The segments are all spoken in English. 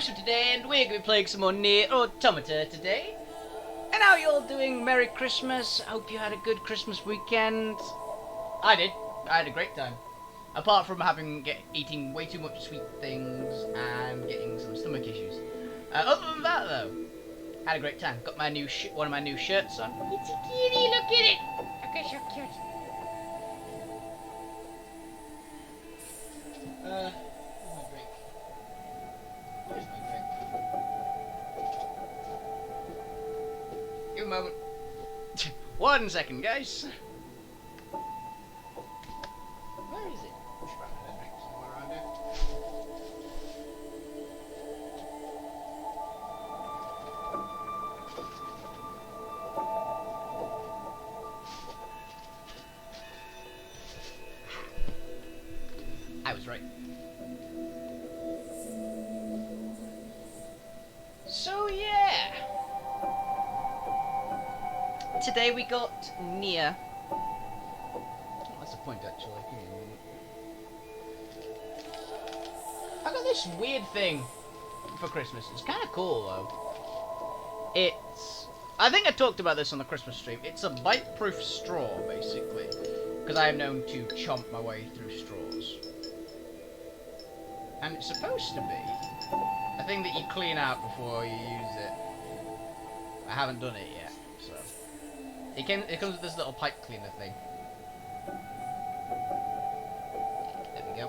Wolfie today, and we're going to be playing some more Nier Automata today. And how you all doing? Merry Christmas. I hope you had a good Christmas weekend. I did. I had a great time. Apart from eating way too much sweet things and getting some stomach issues. Other than that, though, had a great time. Got my new one of my new shirts on. It's a kitty. Look at it. Look at so cute. Where's my drink? Where's my drink? Give a moment. 1 second, guys. Where is it? Should have had a drink somewhere around here. I was right. So yeah, today we got Nier. What's the point actually? I got this weird thing for Christmas. It's kind of cool though. I think I talked about this on the Christmas stream. It's a bite-proof straw basically, because I am known to chomp my way through straws. And it's supposed to be a thing that you clean out before you use it. I haven't done it yet, so it comes with this little pipe cleaner thing. There we go.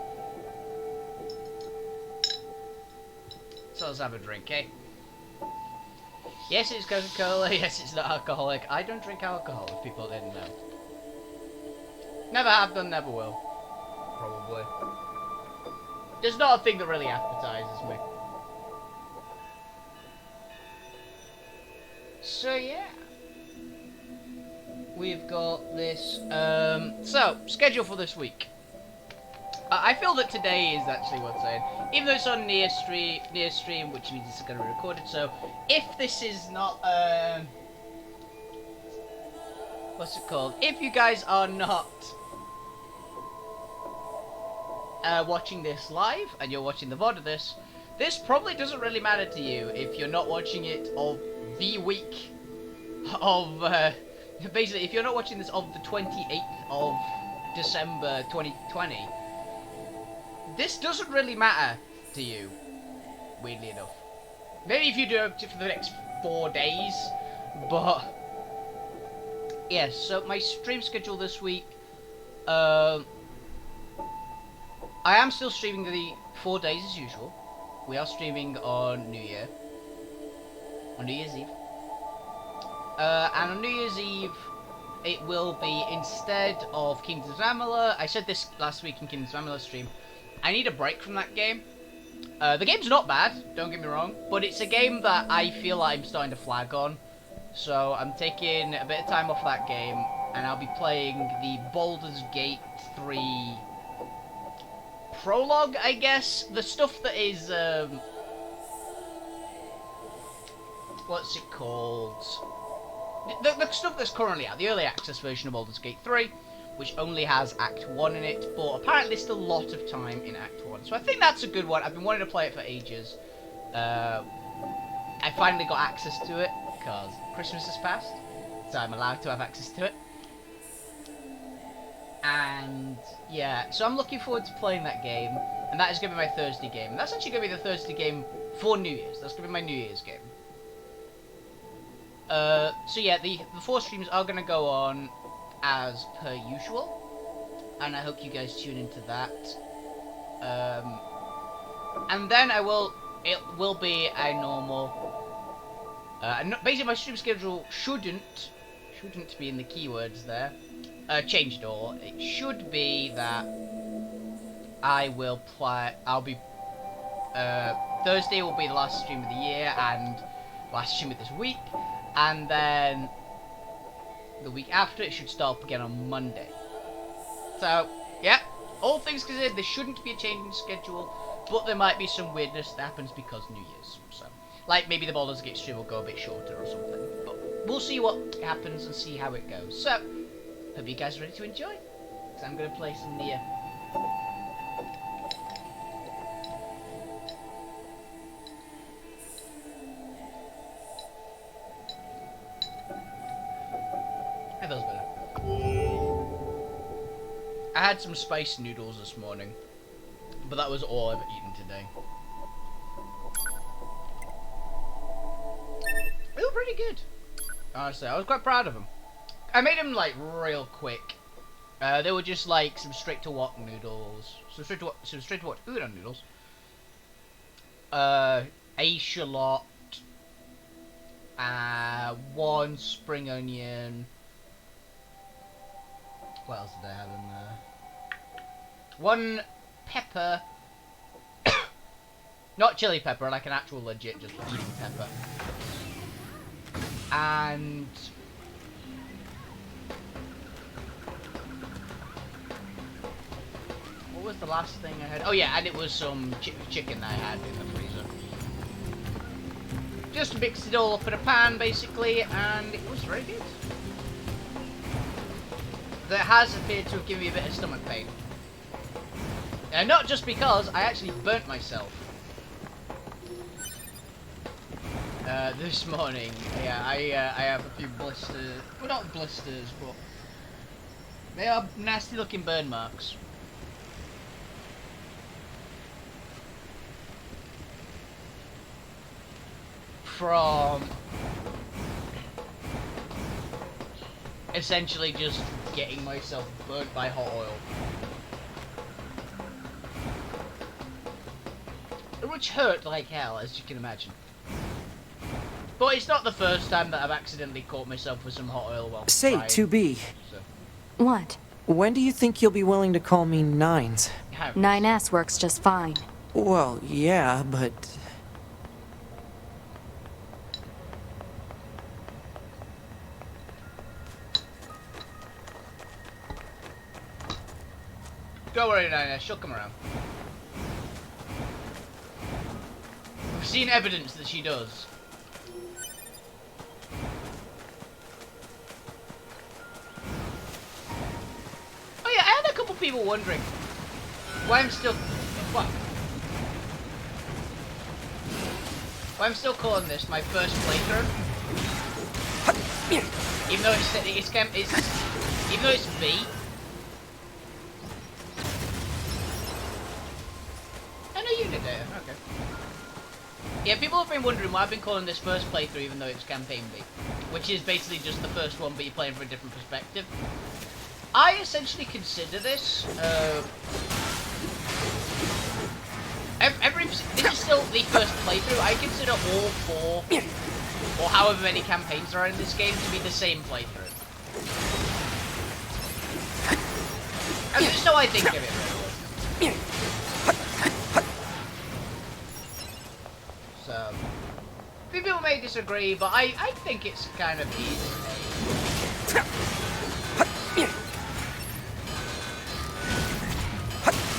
So let's have a drink, eh? Yes, it's Coca-Cola. Yes, it's not alcoholic. I don't drink alcohol, if people didn't know. Never have done, never will. Probably. There's not a thing that really appetizes me. So yeah, we've got this. So schedule for this week. I feel that today is actually worth saying, even though it's on Nier stream, which means it's going to be recorded. So if this is not, what's it called? If you guys are not watching this live and you're watching the VoD of this probably doesn't really matter to you if you're not watching it of the week of basically if you're not watching this of the 28th of December 2020. This doesn't really matter to you, weirdly enough. Maybe if you do it for the next 4 days, but yes. So my stream schedule this week, I am still streaming the 4 days as usual. We are streaming on New Year. On New Year's Eve. And on New Year's Eve, it will be, instead of Kingdoms of Amalur, I said this last week in Kingdoms of Amalur stream, I need a break from that game. The game's not bad, don't get me wrong, but it's a game that I feel like I'm starting to flag on. So I'm taking a bit of time off that game, and I'll be playing the Baldur's Gate 3 prologue, I guess. The stuff that is, what's it called? The stuff that's currently out, the early access version of Baldur's Gate 3, which only has Act 1 in it, but apparently there's still a lot of time in Act 1. So I think that's a good one. I've been wanting to play it for ages. I finally got access to it, because Christmas has passed, so I'm allowed to have access to it. And yeah, so I'm looking forward to playing that game, and that is going to be my Thursday game. And that's actually going to be the Thursday game for New Year's. That's going to be my New Year's game. So yeah, the 4 streams are going to go on as per usual, and I hope you guys tune into that. And then it will be a normal, basically my stream schedule shouldn't be in the keywords there, changed, or it should be that Thursday will be the last stream of the year and last stream of this week, and then the week after it should start up again on Monday. So yeah, all things considered, there shouldn't be a change in schedule, but there might be some weirdness that happens because New Year's. So like maybe the Baldur's Gate stream will go a bit shorter or something, but we'll see what happens and see how it goes. So hope you guys are ready to enjoy, because I'm going to play some Nier. I had some spice noodles this morning, but that was all I've eaten today. They were pretty good. Honestly, I was quite proud of them. I made them like real quick. They were just like some straight to wok noodles, some straight to wok udon noodles. A shallot, 1 spring onion. What else did I have in there? 1 pepper, not chili pepper, like an actual legit just eating pepper, and what was the last thing I had? Oh yeah, and it was some chicken that I had in the freezer. Just mixed it all up in a pan, basically, and it was very good. That has appeared to have given me a bit of stomach pain. Not just because I actually burnt myself this morning. Yeah, I have a few blisters. Well, not blisters, but they are nasty looking burn marks. From essentially just getting myself burnt by hot oil. Which hurt like hell, as you can imagine. But it's not the first time that I've accidentally caught myself with some hot oil while Say, frying. 2B. So. What? When do you think you'll be willing to call me Nines? 9S works just fine. Well, yeah, but... Don't worry, Nina, she'll come around. We've seen evidence that she does. Oh yeah, I had a couple people wondering why I'm still... What? Why I'm still calling this my first playthrough. Even though it's even though it's V. I know you did it. Okay. Yeah, people have been wondering why I've been calling this first playthrough even though it's campaign B, which is basically just the first one, but you're playing from a different perspective. I essentially consider this. This is still the first playthrough. I consider all 4 or however many campaigns there are in this game to be the same playthrough. That's just how I think of it, really. So, people may disagree, but I think it's kind of easy.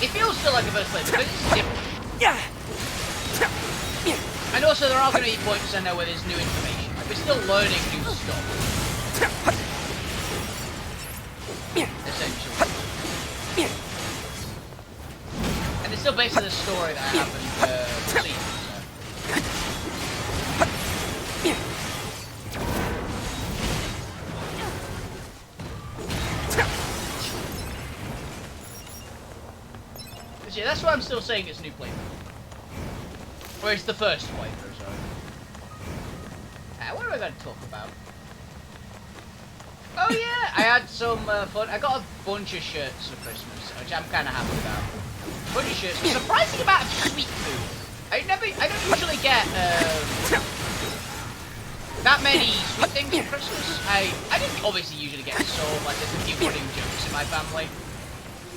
It feels still like a first playthrough, but it's different. And also, there are going to be points I know where there's new information. Like, we're still learning new stuff. Essentially. And it's still based on the story that I haven't seen. So yeah, that's why I'm still saying it's a new playthrough. Or it's the first playthrough, sorry. What am I going to talk about? Oh yeah, I had some fun. I got a bunch of shirts for Christmas, which I'm kind of happy about. A bunch of shirts. A surprising amount of sweet food. I don't usually get that many sweet things for Christmas. I didn't obviously usually get so like there's a few running jokes in my family.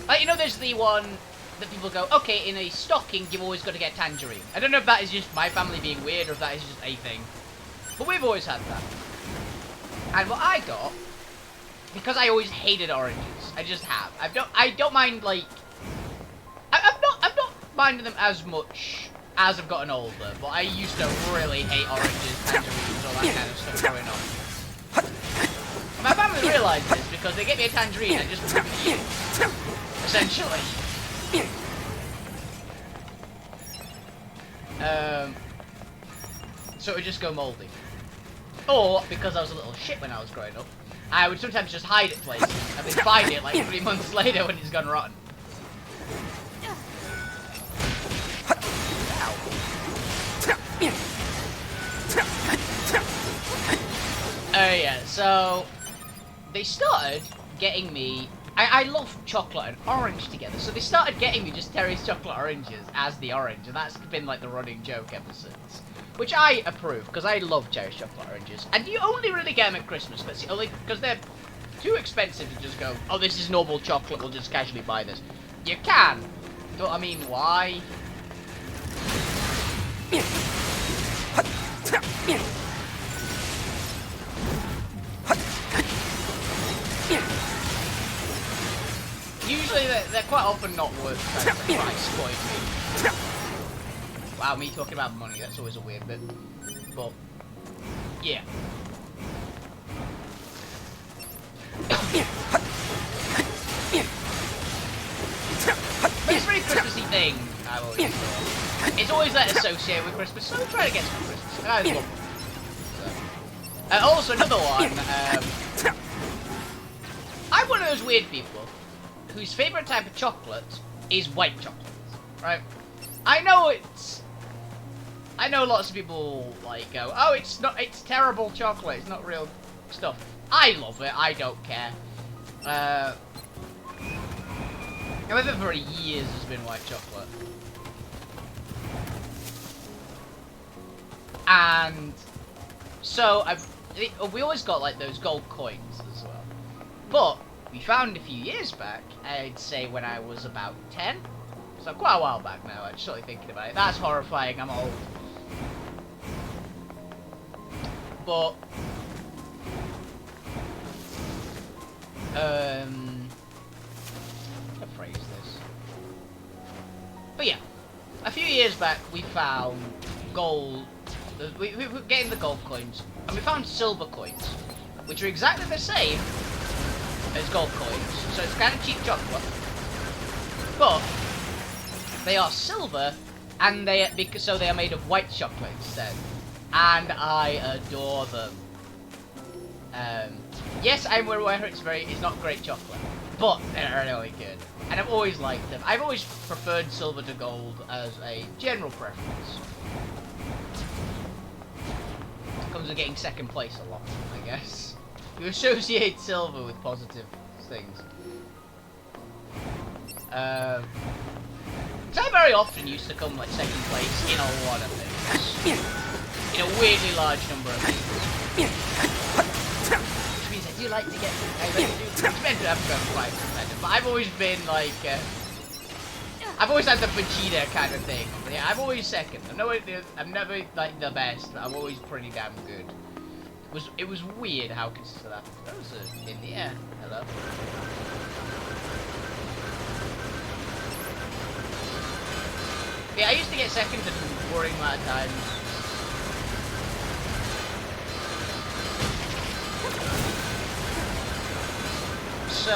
Like, you know, there's the one that people go, okay, in a stocking you've always got to get tangerine. I don't know if that is just my family being weird or if that is just a thing, but we've always had that. And what I got, because I always hated oranges, I just have. I don't mind, like, I'm not minding them as much as I've gotten older, but I used to really hate oranges, tangerines, all that kind of stuff going on. And my family realised this because they get me a tangerine and just eat it, essentially. So it would just go mouldy. Or, because I was a little shit when I was growing up, I would sometimes just hide at places and then find it like 3 months later when it's gone rotten. Yeah, so they started getting me. I love chocolate and orange together, so they started getting me just Terry's chocolate oranges as the orange, and that's been like the running joke ever since. Which I approve, because I love Terry's chocolate oranges. And you only really get them at Christmas, but see, only because they're too expensive to just go, oh, this is normal chocolate, we'll just casually buy this. You can, but I mean, why? Usually they're quite often not worth the price, quite me. Wow, me talking about money, that's always a weird bit. But, yeah. But it's a very Christmassy thing, I've always thought. It's always like associated with Christmas, so I'm trying to get some Christmas. And I love it. So. Also, another one, I'm one of those weird people whose favourite type of chocolate is white chocolate, right? I know lots of people like go, oh, it's terrible chocolate, it's not real stuff. I love it, I don't care. However, for years has been white chocolate. And so we always got like those gold coins as well. But we found a few years back, I'd say when I was about 10. So quite a while back now, I'm actually thinking about it. That's horrifying, I'm old. But how to phrase this? But yeah, a few years back we found gold. We were getting the gold coins, and we found silver coins, which are exactly the same as gold coins. So it's kind of cheap chocolate, but they are silver, and they are made of white chocolate instead, and I adore them. Yes, I'm aware it's not great chocolate, but they're really good, and I've always liked them. I've always preferred silver to gold as a general preference. Comes with getting second place a lot, I guess. You associate silver with positive things. So I very often used to come like second place in a lot of things. In a weirdly large number of things. Which means I do like to get... I really do. It's meant to have been quite competitive, but I've always been like... I've always had the Vegeta kind of thing. Yeah, I'm always second. I'm never like the best, but I'm always pretty damn good. It was weird how consistent that happened. That was in the air. Hello. Yeah, I used to get second a boring amount of times. So,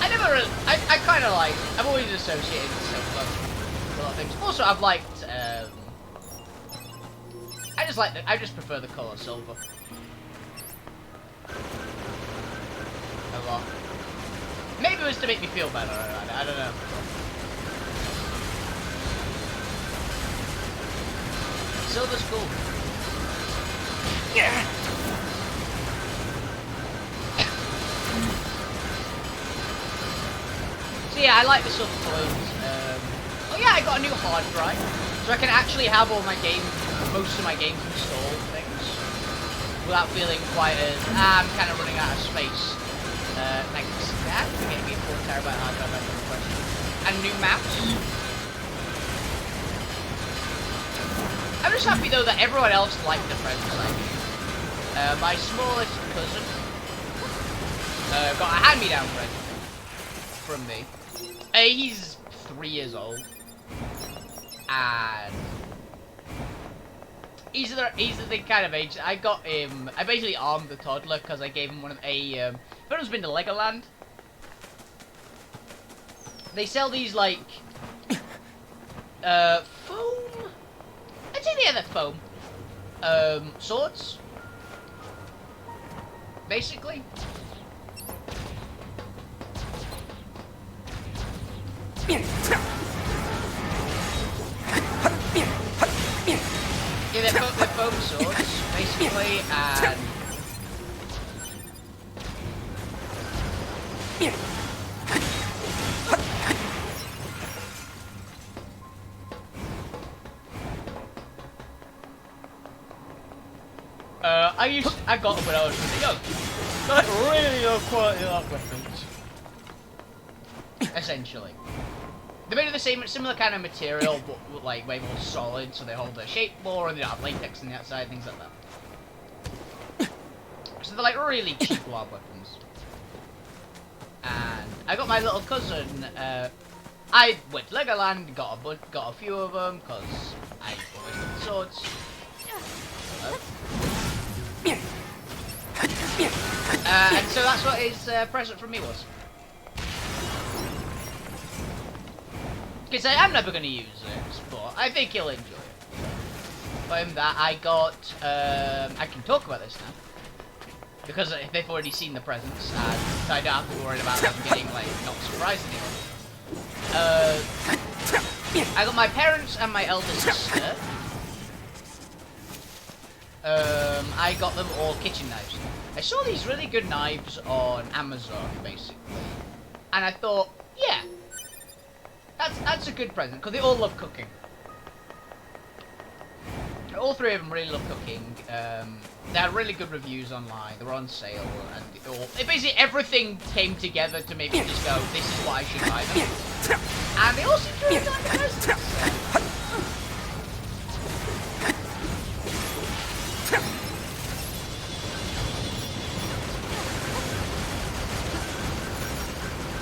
I never really, I kind of like, I've always associated silver with a lot of things. Also, I've liked, I just prefer the colour silver. A lot. Maybe it was to make me feel better, I don't know. Silver's cool. Yeah! So yeah, I like the silver coins. Oh yeah, I got a new hard drive, so I can actually have all my games, most of my games installed things, without feeling quite as I'm kind of running out of space. Thanks to that, for getting me a 4 terabyte hard drive. And a new mouse. I'm just happy though that everyone else liked the presents I gave. My smallest cousin got a hand-me-down present from me. He's 3 years old, and he's the kind of age I got him. I basically armed the toddler because I gave him one of everyone's been to Legoland. They sell these like foam. I'd say they're foam swords, basically. Yeah, they're foam swords, basically, and... I got them when I was really young. Like, really low quality lock weapons. Essentially. They're made of the similar kind of material, but like way more solid, so they hold their shape more, and they don't have latex on the outside, things like that. So they're like really cheap log weapons. And I got my little cousin. I went to Legoland, got a few of them because I always loved swords. And so that's what his present from me was. Because I'm never going to use it, but I think he'll enjoy it. For him, that I got, I can talk about this now. Because they've already seen the presents, and so I don't have to worry about them getting, like, not surprised anymore. I got my parents and my elder sister. I got them all kitchen knives. I saw these really good knives on Amazon, basically. And I thought, yeah. That's a good present, because they all love cooking. All three of them really love cooking. They had really good reviews online. They were on sale, and basically everything came together to make me just go, this is what I should buy them. And they all seem to really like the presents.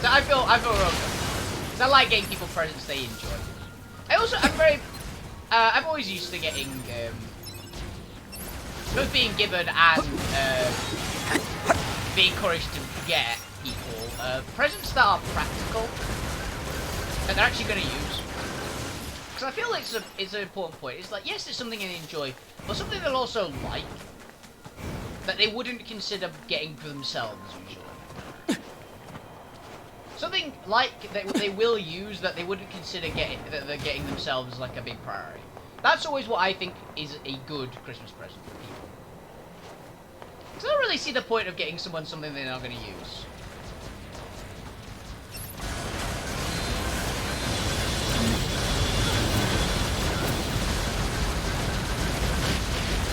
So I feel real good. I like getting people presents they enjoy. I'm always used to getting, both being given and being encouraged to get people presents that are practical and they're actually going to use. Because I feel like it's an important point. It's like, yes, it's something they enjoy, but something they'll also like that they wouldn't consider getting for themselves usually. Something like that they will use that they wouldn't consider that they're getting themselves like a big priority. That's always what I think is a good Christmas present for people. Because I don't really see the point of getting someone something they're not going to use.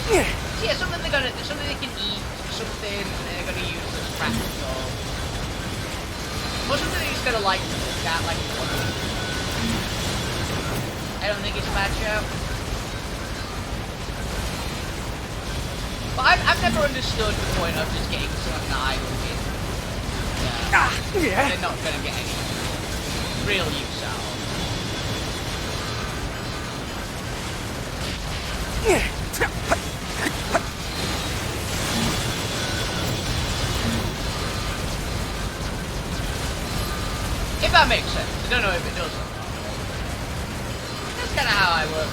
So yeah, something they can eat, something they're gonna use as practical. Or something they're just gonna like to look at, like I don't think it's a bad show. But I've never understood the point of just getting something that I don't get. They're not gonna get any real use out of. If that makes sense. I don't know if it does or not. That's kind of how I work.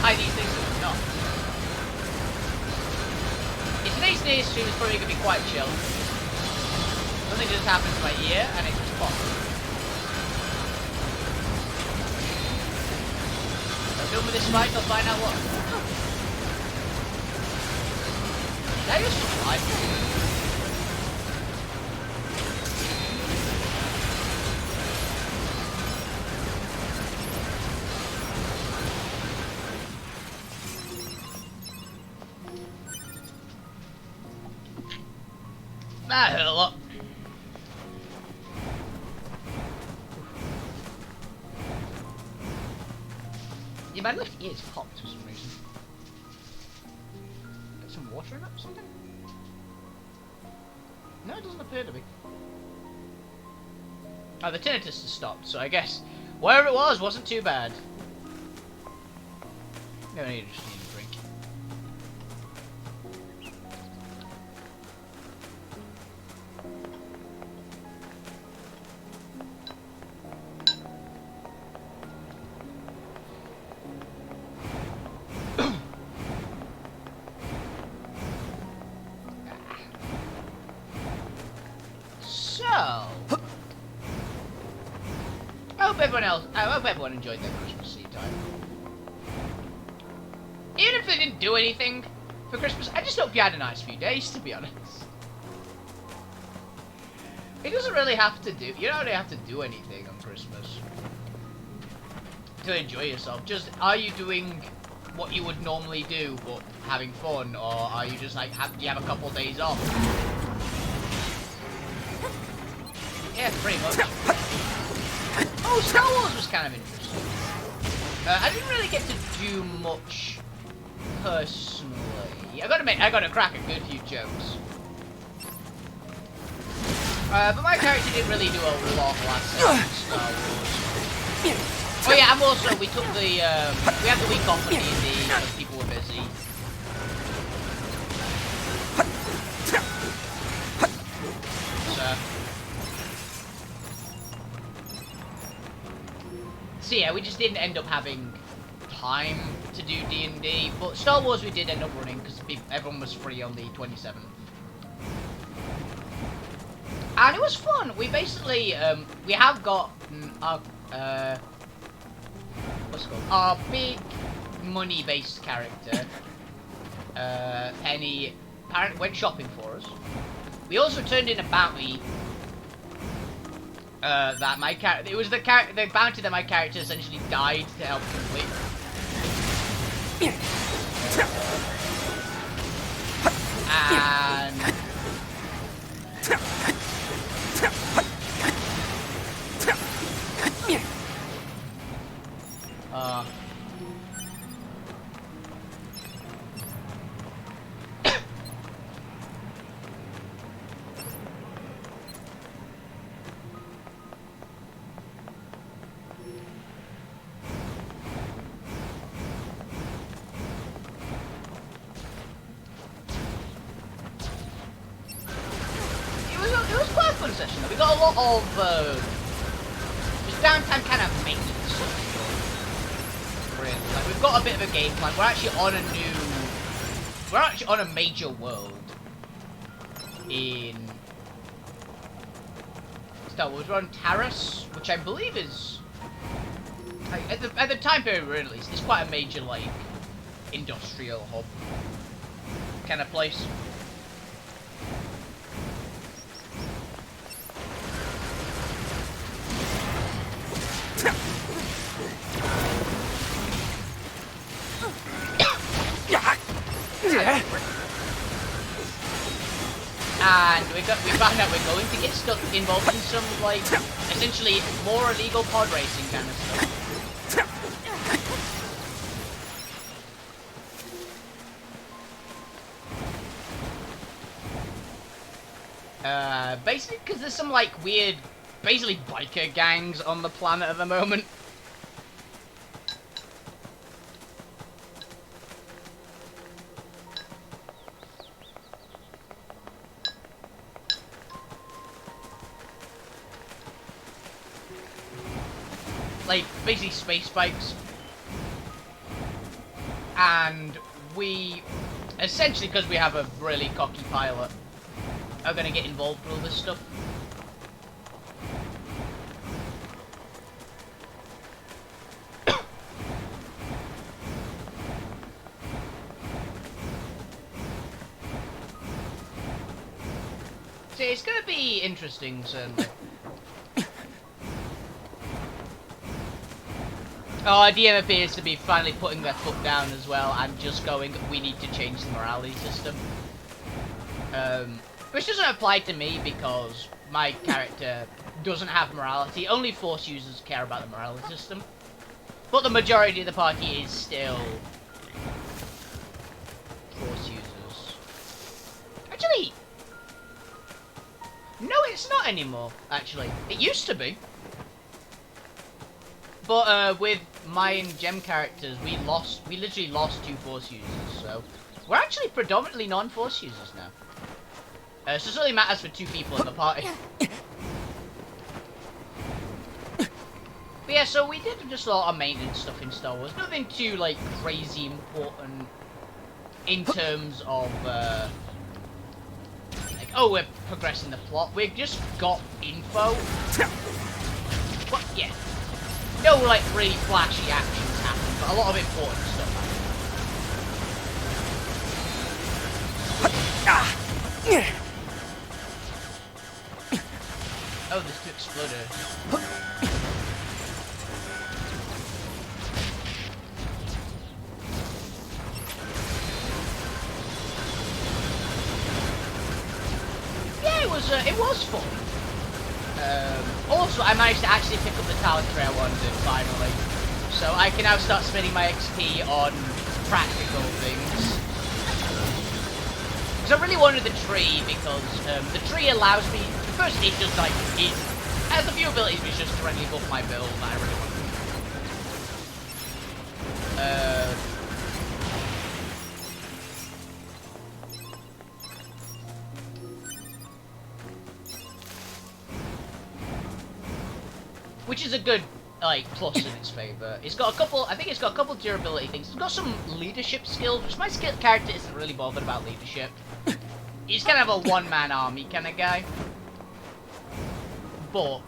I these things are not. Today's day stream is probably going to be quite chill. Something just happened to my ear and it just popped. So film with this fight, I'll find out what. Did I just fly? That hurt a lot. Yeah, my left ear's popped for some reason. Get some water in it or something? No, it doesn't appear to be. Oh, the tinnitus has stopped, so I guess wherever it was wasn't too bad. No, I just need a drink. I hope everyone enjoyed their Christmas Eve time. Even if they didn't do anything for Christmas, I just hope you had a nice few days, to be honest. It doesn't really have to do, you don't really have to do anything on Christmas to enjoy yourself. Just, are you doing what you would normally do, but having fun, or are you just like, do you have a couple of days off? Yeah, pretty much. Oh, Star Wars was kind of interesting. I didn't really get to do much personally. I gotta crack a good few jokes. But my character didn't really do a lot last time in Star Wars. Oh yeah, and also we took the, we had the week off at D&D because people were busy. So yeah, we just didn't end up having time to do D&D, but Star Wars we did end up running because everyone was free on the 27th. And it was fun. We basically, we have got our, what's it called? Our big money-based character, Penny, apparently went shopping for us. We also turned in a bounty that my character, it was the bounty that my character essentially died to help complete. And it was quite a fun session. We got a lot of just downtime kind of maintenance stuff. Really, like we've got a bit of a game plan. We're actually on a major world in Star Wars. We're on Taris, which I believe is like, at the time period we released, it's quite a major like industrial hub kind of place. And we found out we're going to get stuck involved in some, like, essentially more illegal pod racing kind of stuff. Basically because there's some, like, weird, basically biker gangs on the planet at the moment. Like, basically space bikes. And we, essentially because we have a really cocky pilot, are going to get involved with all this stuff. So it's going to be interesting, certainly. Oh, DM appears to be finally putting their foot down as well and just going, we need to change the morality system. Which doesn't apply to me because my character doesn't have morality. Only Force users care about the morality system. But the majority of the party is still Force users. Actually, no, it's not anymore, actually. It used to be. But with my and Gem characters, we literally lost 2 Force users, so we're actually predominantly non-Force users now. So it only matters for 2 people in the party. But yeah, so we did just a lot of maintenance stuff in Star Wars. Nothing too, like, crazy important in terms of, like, oh, we're progressing the plot. We've just got info. What? Yeah. no like really flashy actions happen, but a lot of important stuff happens. Oh, there's two exploders. Yeah, it was fun. Also, I managed to actually pick up the talent tree I wanted finally, so I can now start spending my XP on practical things. Because I really wanted the tree because the tree allows me. First, it just like it has a few abilities which just directly buff my build that I really want. Which is a good like plus in its favor. It's got a couple. I think it's got a couple durability things. It's got some leadership skills, which my character isn't really bothered about leadership. He's kind of a one-man army kind of guy. But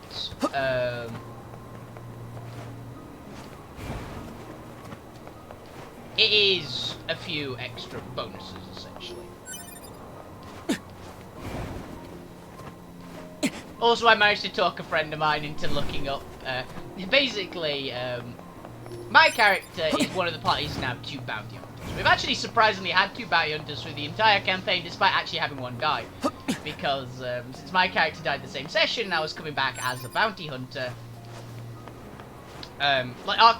it is a few extra bonuses essentially. Also, I managed to talk a friend of mine into looking up. Basically, my character is one of the parties now 2 bounty hunters. We've actually surprisingly had 2 bounty hunters through the entire campaign, despite actually having one die. Because since my character died the same session, I was coming back as a bounty hunter.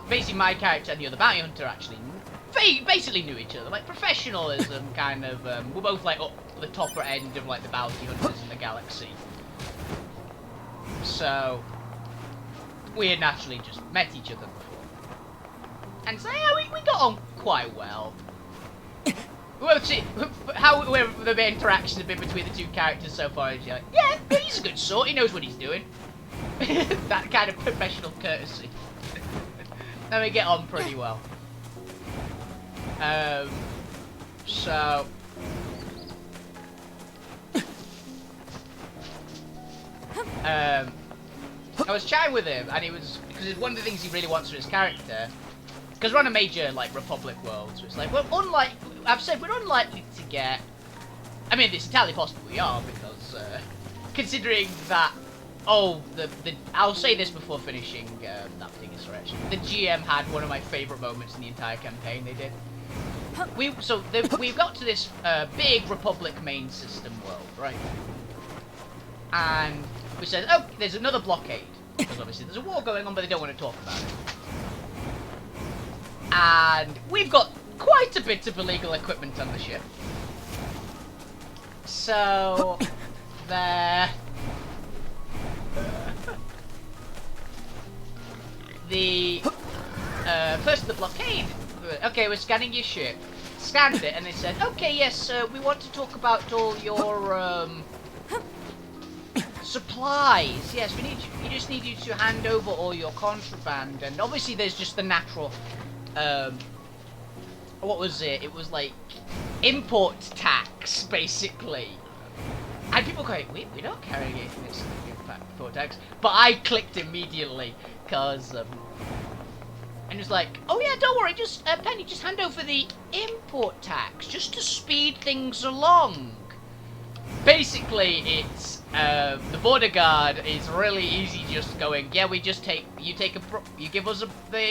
Basically, my character and the other bounty hunter actually basically knew each other, like professionalism kind of. We're both like up the topper end of like the bounty hunters in the galaxy. So, we had naturally just met each other before. And so, yeah, we got on quite well. We'll see how the interactions have been between the 2 characters so far. Is like, yeah, he's a good sort, he knows what he's doing. That kind of professional courtesy. And we get on pretty well. So... I was chatting with him, and he was, because it's one of the things he really wants for his character, because we're on a major, like, Republic world, so it's like, well, I've said we're unlikely to get, I mean, it's entirely possible we are, because, considering that, I'll say this before finishing, that particular stretch, the GM had one of my favourite moments in the entire campaign they did. We've got to this, big Republic main system world, right? And we said, oh, there's another blockade. Because obviously there's a war going on, but they don't want to talk about it. And we've got quite a bit of illegal equipment on the ship. So, there... First the blockade. Okay, we're scanning your ship. Scanned it, and they said, okay, yes, we want to talk about all your, supplies. Yes, we just need you to hand over all your contraband, and obviously there's just the natural, what was it? It was like import tax, basically. And people going, we're not carrying it in this import tax. But I clicked immediately, because, and it was like, oh yeah, don't worry, just, Penny, just hand over the import tax, just to speed things along. Basically, it's, the border guard is really easy just going, yeah, we just you give us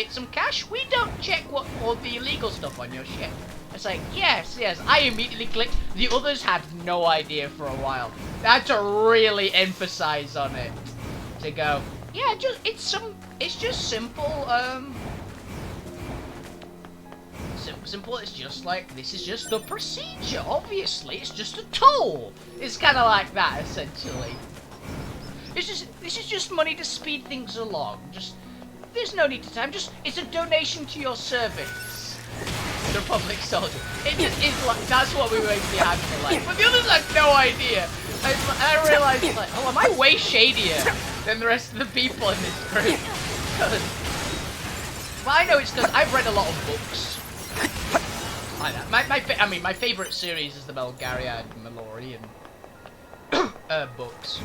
some cash, we don't check all the illegal stuff on your ship. It's like, yes, I immediately clicked. The others had no idea for a while. I had to really emphasize on it. To go, yeah, it's just simple, simple, it's just like, this is just the procedure, obviously, it's just a toll. It's kind of like that, essentially. This is just money to speed things along. There's no need to time, it's a donation to your service. The Republic soldier. It just is like, that's what we basically had for like. But the others had no idea. I realized, like, oh, am I way shadier than the rest of the people in this group? Well, I know it's because I've read a lot of books. I mean, my favourite series is the Belgariad Malorian books.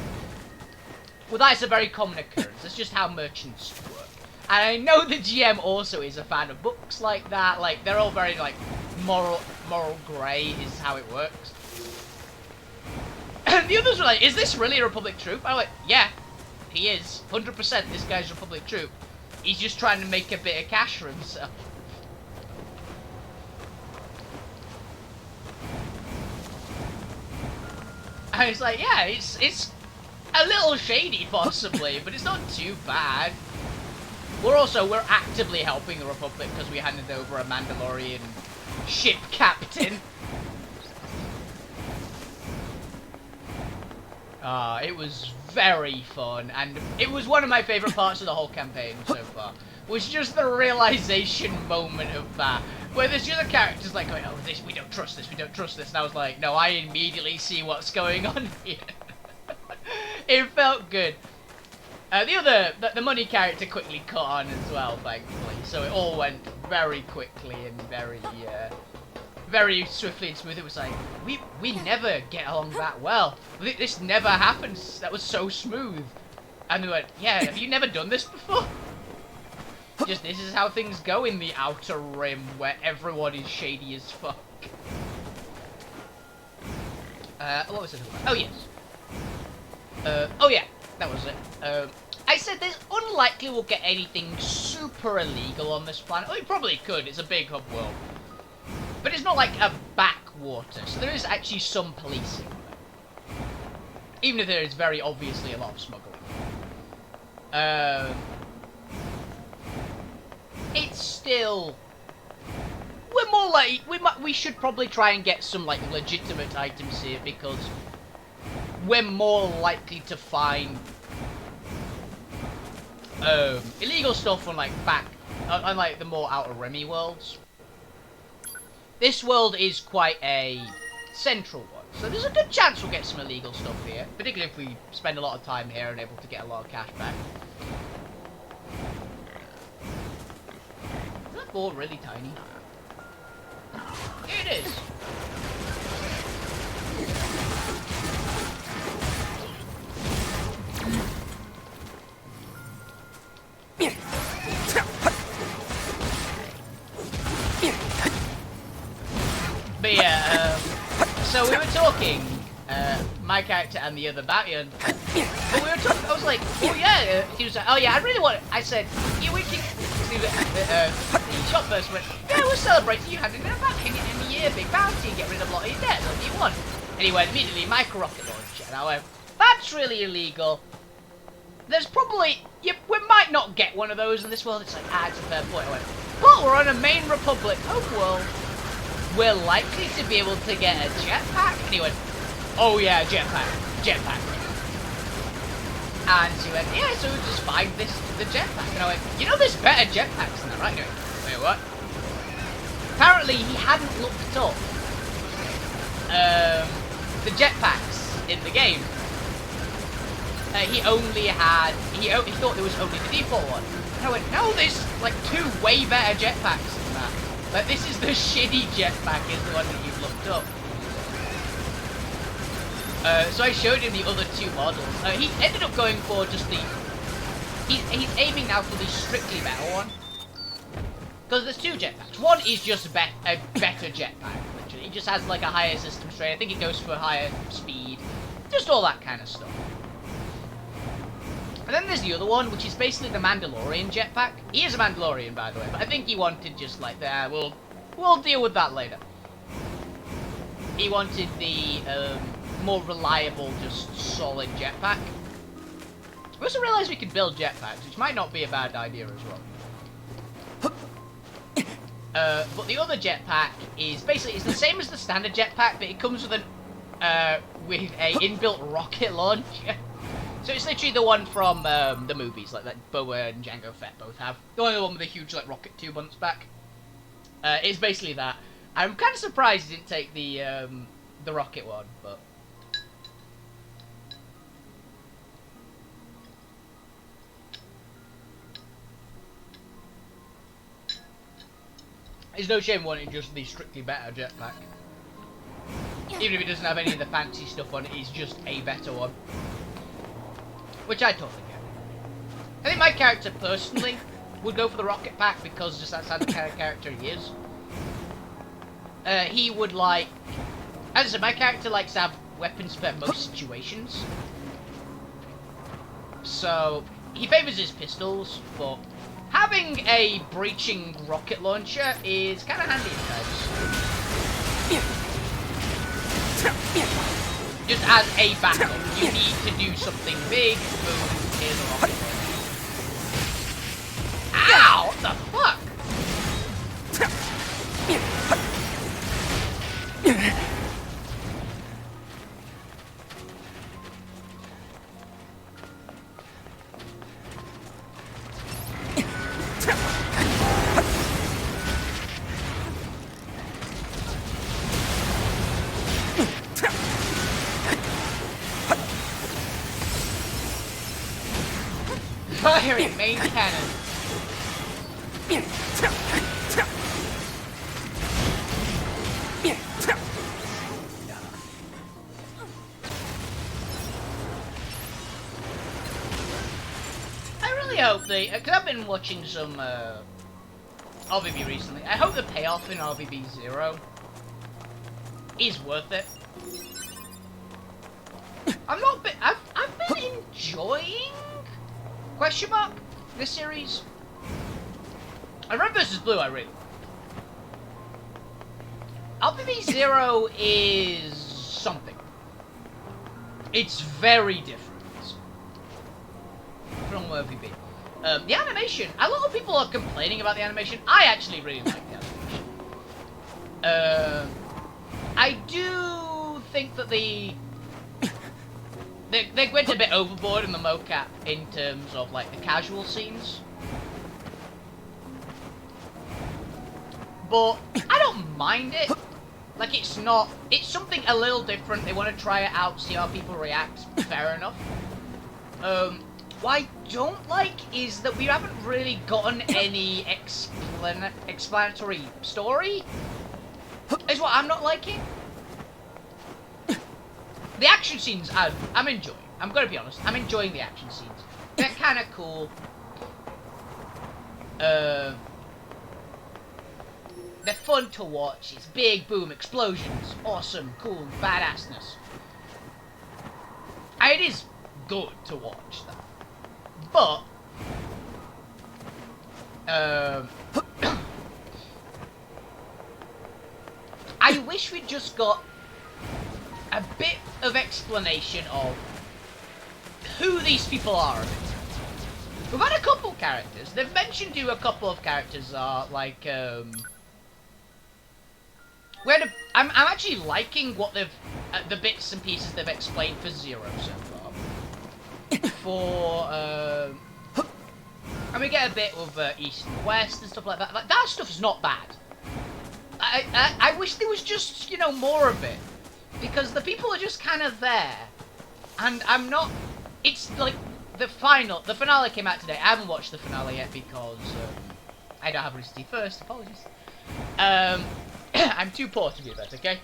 Well, that is a very common occurrence. That's just how merchants work. And I know the GM also is a fan of books like that. Like, they're all very, like, moral grey is how it works. And the others were like, is this really a Republic troop? I'm like, yeah, he is. 100% this guy's a Republic troop. He's just trying to make a bit of cash for himself. And it's like, yeah, it's a little shady possibly, but it's not too bad. We're actively helping the Republic because we handed over a Mandalorian ship captain. It was very fun, and it was one of my favourite parts of the whole campaign so far. Was just the realization moment of that, where there's just the characters like going, oh, this, we don't trust this, we don't trust this, and I was like, no, I immediately see what's going on here. It felt good. The money character quickly caught on as well, thankfully, so it all went very quickly and very swiftly and smooth. It was like, we never get along that well. This never happens. That was so smooth. And we went, yeah, have you never done this before? Just, this is how things go in the Outer Rim, where everyone is shady as fuck. What was it about? Oh, yes. Oh, yeah, that was it. I said there's unlikely we'll get anything super illegal on this planet. Well, we probably could. It's a big hub world. But it's not like a backwater, so there is actually some policing. Even if there is very obviously a lot of smuggling. It's still... We're more like... We should probably try and get some, like, legitimate items here, because we're more likely to find illegal stuff on, like, the more Outer Rim-y worlds. This world is quite a central one, so there's a good chance we'll get some illegal stuff here, particularly if we spend a lot of time here and able to get a lot of cash back. Is that board really tiny? Here it is! But yeah, so we were talking, my character and the other bounty hunter, but we were talking, I was like, oh yeah, he was like, oh yeah, I really want it. I said, yeah, we can, the shop person went, yeah, we're celebrating you having a bounty in the year, big bounty, get rid of a lot of your debt, what do you want? And he went, immediately, micro rocket launcher, and I went, that's really illegal. There's probably, we might not get one of those in this world. It's like, it's a fair point. I went, but we're on a main Republic home world. We're likely to be able to get a jetpack. And he went, oh yeah, jetpack. And she went, yeah, so we'll just find the jetpack. And I went, you know there's better jetpacks than that, right? And he went, wait, what? Apparently he hadn't looked up the jetpacks in the game. He thought there was only the default one. And I went, no, there's like 2 way better jetpacks than that. Like, this is the shitty jetpack is the one that you've looked up. So I showed him the other 2 models. He ended up going for just the... He's aiming now for the strictly better one. Because there's 2 jetpacks. One is just a better jetpack, literally. It just has like a higher system strain. I think it goes for higher speed. Just all that kind of stuff. And then there's the other one, which is basically the Mandalorian jetpack. He is a Mandalorian, by the way, but I think he wanted just like that. We'll deal with that later. He wanted the more reliable, just solid jetpack. We also realised we could build jetpacks, which might not be a bad idea as well. But the other jetpack is basically the same as the standard jetpack, but it comes with a inbuilt rocket launcher. So it's literally the one from the movies, like that Boa and Jango Fett both have. The one with the huge like rocket tube on its back. It's basically that. I'm kind of surprised he didn't take the rocket one, but it's no shame wanting just the strictly better jetpack. Even if it doesn't have any of the fancy stuff on it, it's just a better one. Which I totally get. I think my character personally would go for the rocket pack because just that's how the kind of character he is. He would like, as I said, my character likes to have weapons for most situations. So he favors his pistols, but having a breaching rocket launcher is kind of handy at times. Just as a backup, you need to do something big. Boom, here's a rocket launcher. Ow! What the fuck? Firing main cannon. I really hope they, because I've been watching some RVB recently. I hope the payoff in RVB 0 is worth it. I've been enjoying question mark this series. And Red vs. Blue, I really. RVB 0 is something. It's very different from RVB. The animation, a lot of people are complaining about the animation. I actually really like the animation. I do think that they went a bit overboard in the mocap in terms of like the casual scenes. But I don't mind it. Like it's something a little different. They want to try it out, see how people react. Fair enough. What I don't like is that we haven't really gotten any explanatory story. Is what I'm not liking. The action scenes I'm enjoying. I'm gonna be honest. I'm enjoying the action scenes. They're kind of cool. They're fun to watch. It's big, boom, explosions, awesome, cool, badassness. It is good to watch that. But I wish we'd just got a bit of explanation of who these people are a bit. We've had a couple characters. They've mentioned who a couple of characters are, like, I'm actually liking what they've, the bits and pieces they've explained for Zero so far. And we get a bit of East and West and stuff like that. Like, that stuff's not bad. I wish there was just, you know, more of it. Because the people are just kind of there. And I'm not... It's like, the finale came out today. I haven't watched the finale yet because I don't have Rooster Teeth first. Apologies. I'm too poor to do that, okay?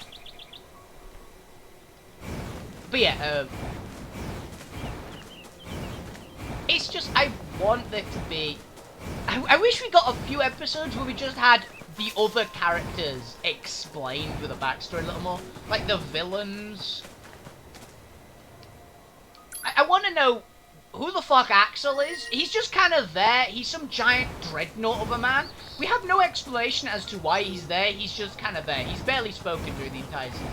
But yeah, it's just, I want there to be... I wish we got a few episodes where we just had the other characters explained with a backstory a little more. Like the villains. I want to know who the fuck Axel is. He's just kind of there. He's some giant dreadnought of a man. We have no explanation as to why he's there. He's just kind of there. He's barely spoken during the entire season.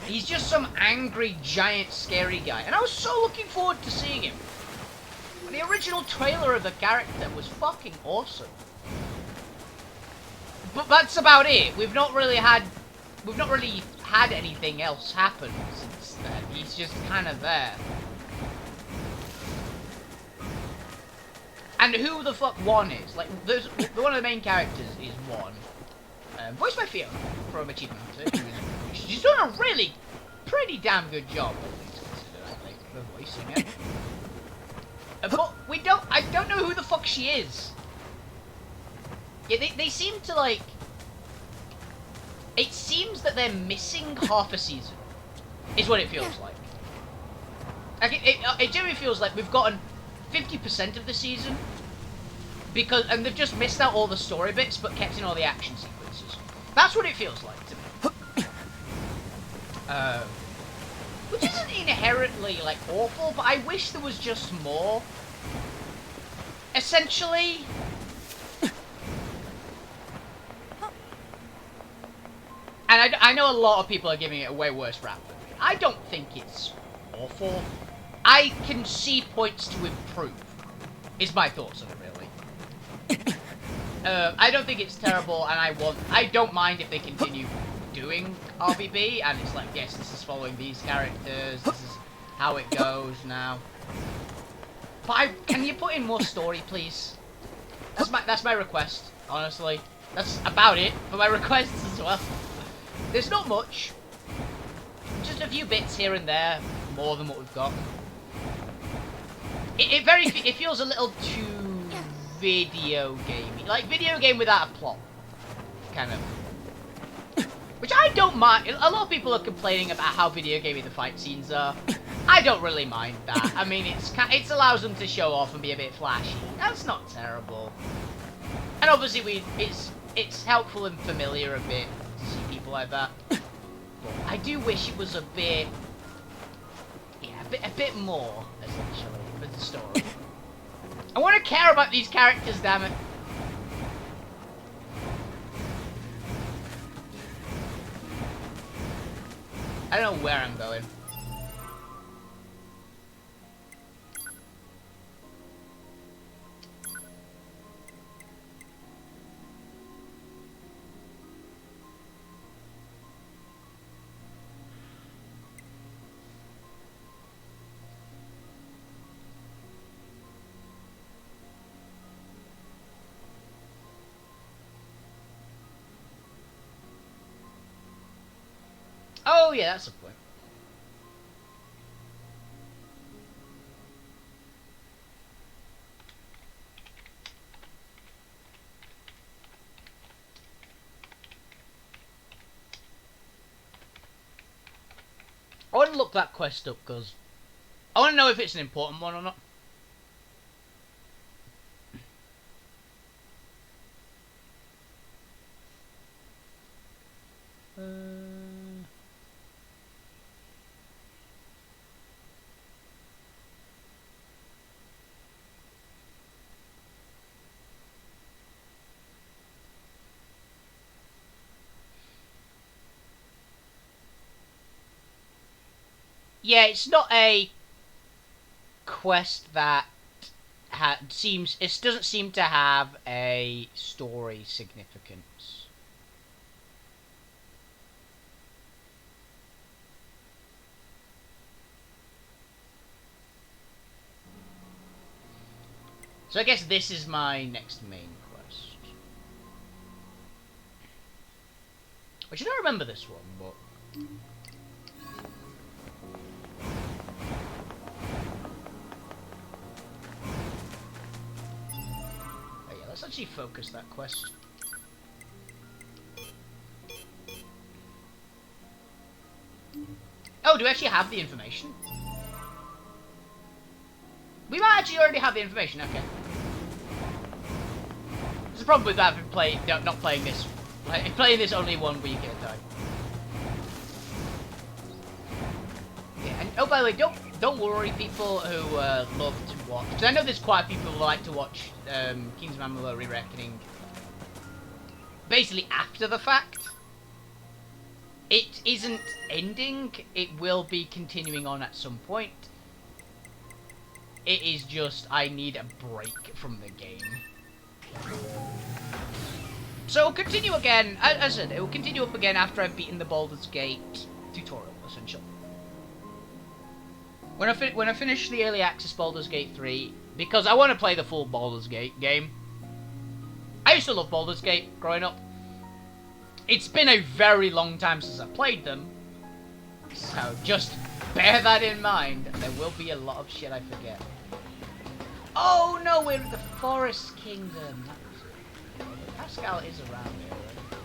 He's just some angry, giant, scary guy. And I was so looking forward to seeing him. The original trailer of the character was fucking awesome. But that's about it. We've not really had anything else happen since then. He's just kind of there. And who the fuck One is? Like, there's one of the main characters is One. Voiced by Fiona from Achievement Hunter. She's done a really pretty damn good job, I think, for voicing it. But I don't know who the fuck she is. Yeah, they seem to, like... It seems that they're missing half a season, is what it feels like. Like it generally feels like we've gotten 50% of the season and they've just missed out all the story bits but kept in all the action sequences. That's what it feels like to me. Which isn't inherently like awful, but I wish there was just more. Essentially, and I know a lot of people are giving it a way worse rap than me. I don't think it's awful. I can see points to improve, is my thoughts on it, really. I don't think it's terrible, and I don't mind if they continue doing RBB, and it's like, yes, this is following these characters, this is how it goes now. But can you put in more story, please? That's my request, honestly. That's about it for my requests as well. There's not much. Just a few bits here and there, more than what we've got. It feels a little too video gamey. Like video game without a plot. Kind of. Which I don't mind. A lot of people are complaining about how video gamey the fight scenes are. I don't really mind that. I mean, it allows them to show off and be a bit flashy. That's not terrible. And obviously it's helpful and familiar a bit to see people like that. But I do wish it was a bit more, essentially, for the story. I want to care about these characters, damn it. I don't know where I'm going. Oh yeah, that's the point. I want to look that quest up because I want to know if it's an important one or not. Yeah, it's not a quest that it doesn't seem to have a story significance. So I guess this is my next main quest. Which I don't remember this one, but let's actually focus that quest. Oh, do we actually have the information? We might actually already have the information, okay. There's a problem with that if not playing this. Like, playing this only 1 week at a time. Yeah, and oh, by the way, don't worry, people who love to watch. Because I know there's quite a few people who like to watch Kingdom of Amalur Re-Reckoning basically after the fact. It isn't ending. It will be continuing on at some point. It is just I need a break from the game. So it'll continue again. As I said, it will continue up again after I've beaten the Baldur's Gate tutorial, essentially. When I finish the early access Baldur's Gate 3, because I want to play the full Baldur's Gate game. I used to love Baldur's Gate growing up. It's been a very long time since I played them, so just bear that in mind. There will be a lot of shit I forget. Oh no, we're in the Forest Kingdom. Pascal is around here, right?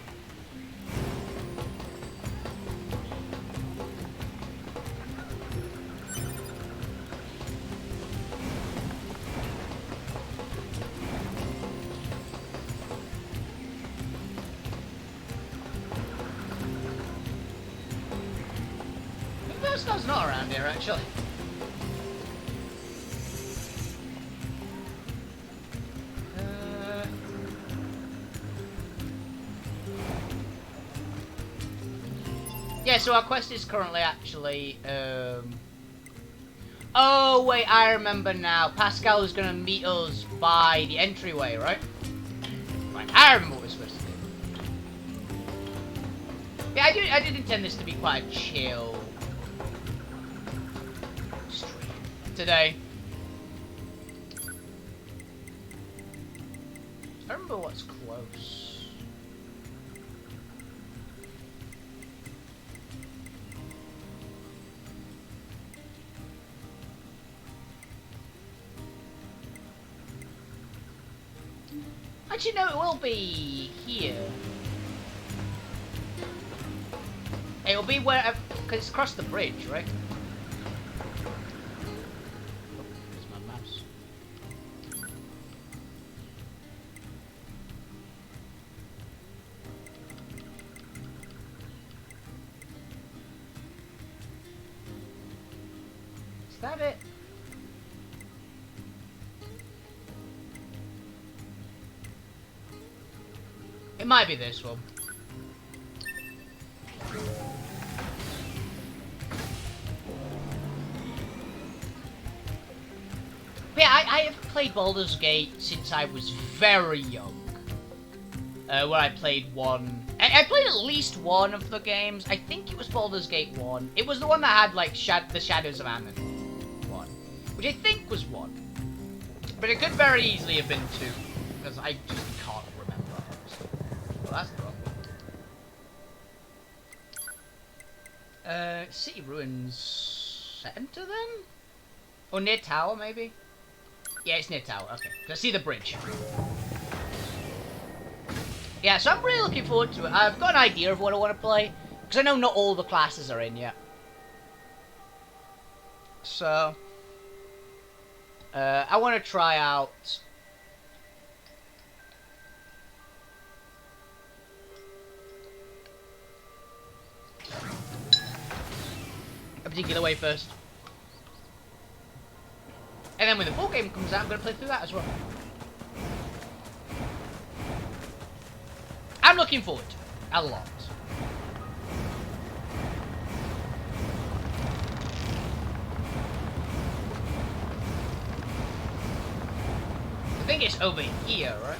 around here, actually. Yeah, so our quest is currently actually, Oh, wait, I remember now. Pascal is going to meet us by the entryway, right? Right, I remember what we're supposed to do. Yeah, I did intend this to be quite a chill stream today. I remember what's close. Actually, no, it will be here. It'll be where, because it's across the bridge, right? Oh, there's my mouse. Is that it? It might be this one. But yeah, I have played Baldur's Gate since I was very young. Where I played one... I played at least one of the games. I think it was Baldur's Gate 1. It was the one that had, like, the Shadows of Ammon 1. Which I think was 1. But it could very easily have been 2. Because I just can't remember. Well, that's the wrong one. City Ruins Center then? Or near Tower, maybe? Yeah, it's near Tower, okay. I see the bridge. Yeah, so I'm really looking forward to it. I've got an idea of what I want to play. Because I know not all the classes are in yet. So... I want to try out... a particular way first. And then when the full game comes out, I'm going to play through that as well. I'm looking forward to it. A lot. I think it's over here, right?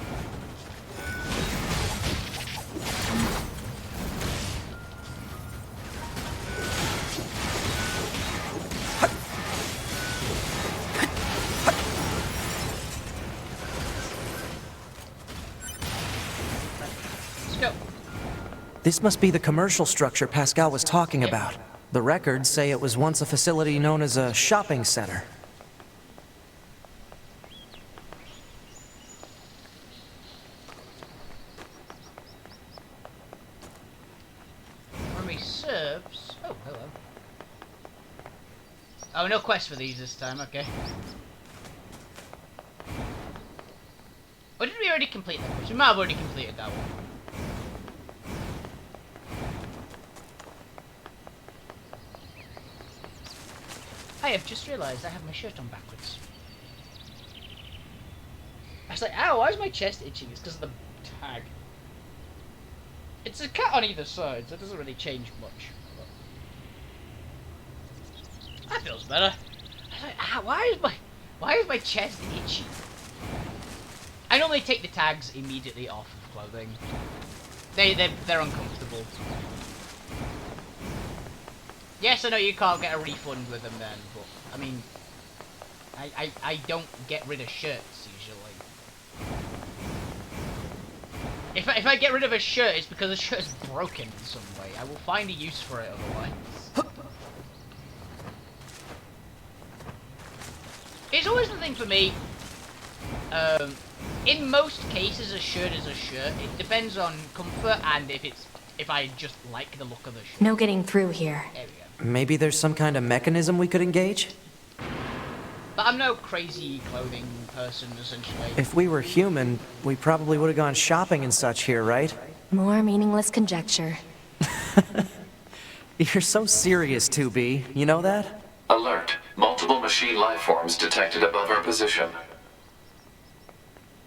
This must be the commercial structure Pascal was talking about. The records say it was once a facility known as a shopping center. Army serves. Oh, hello. Oh, no quest for these this time, okay. Or did we already complete that quest? We might have already completed that one. I have just realised I have my shirt on backwards. I was like, ow, why is my chest itching? It's because of the tag. It's a cat on either side, so it doesn't really change much. But that feels better. I was like, ow, why is my chest itchy? I normally take the tags immediately off of clothing. They're uncomfortable. Yes, I know you can't get a refund with them then, but, I mean, I don't get rid of shirts, usually. If I get rid of a shirt, it's because the shirt is broken in some way. I will find a use for it otherwise. It's always the thing for me, in most cases a shirt is a shirt. It depends on comfort and if I just like the look of the shirt. No getting through here. There we go. Maybe there's some kind of mechanism we could engage? But I'm no crazy clothing person, essentially. If we were human, we probably would have gone shopping and such here, right? More meaningless conjecture. You're so serious, 2B. You know that? Alert. Multiple machine life forms detected above our position.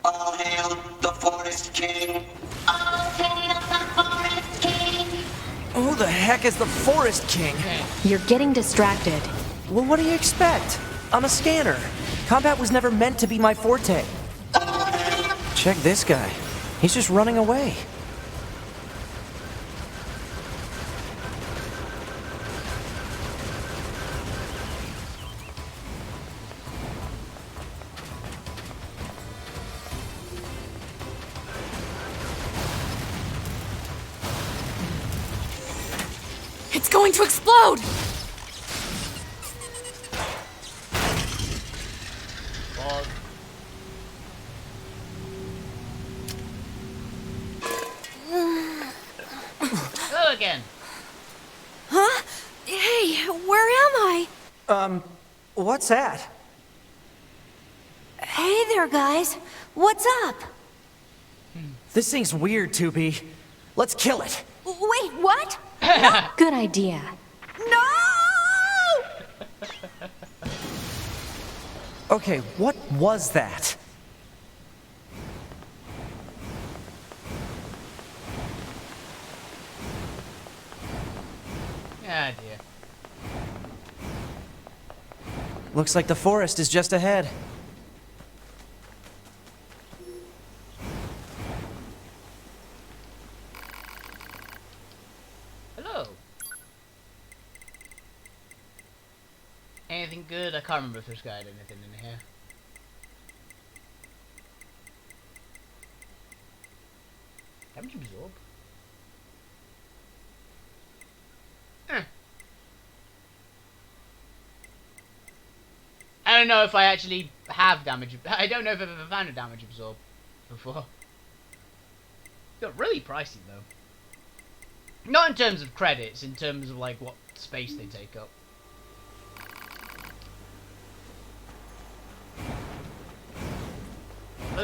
All hail the Forest King! All hail the Forest King! Who the heck is the Forest King? You're getting distracted. Well, what do you expect? I'm a scanner. Combat was never meant to be my forte. Check this guy. He's just running away. It's going to explode! Well, hello again. Huh? Hey, where am I? What's that? Hey there, guys. What's up? This thing's weird, 2B. Let's kill it. Wait, what? Good idea. No! Okay, what was that? Ah, dear. Looks like the forest is just ahead. Hello. Anything good? I can't remember if this guy had anything in here. Damage absorb? I don't know if I actually have damage. I don't know if I've ever found a damage absorb before. Got really pricey though. Not in terms of credits, in terms of like what space they take up.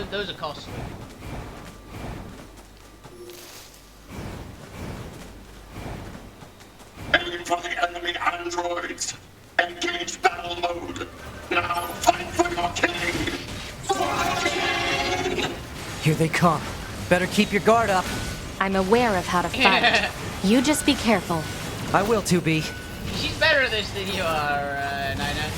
Those are costly. Aim for the enemy androids! Engage battle mode! Now fight for your king! Forest King! Here they come. Better keep your guard up. I'm aware of how to fight. You just be careful. I will, 2B. She's better at this than you are, Nina.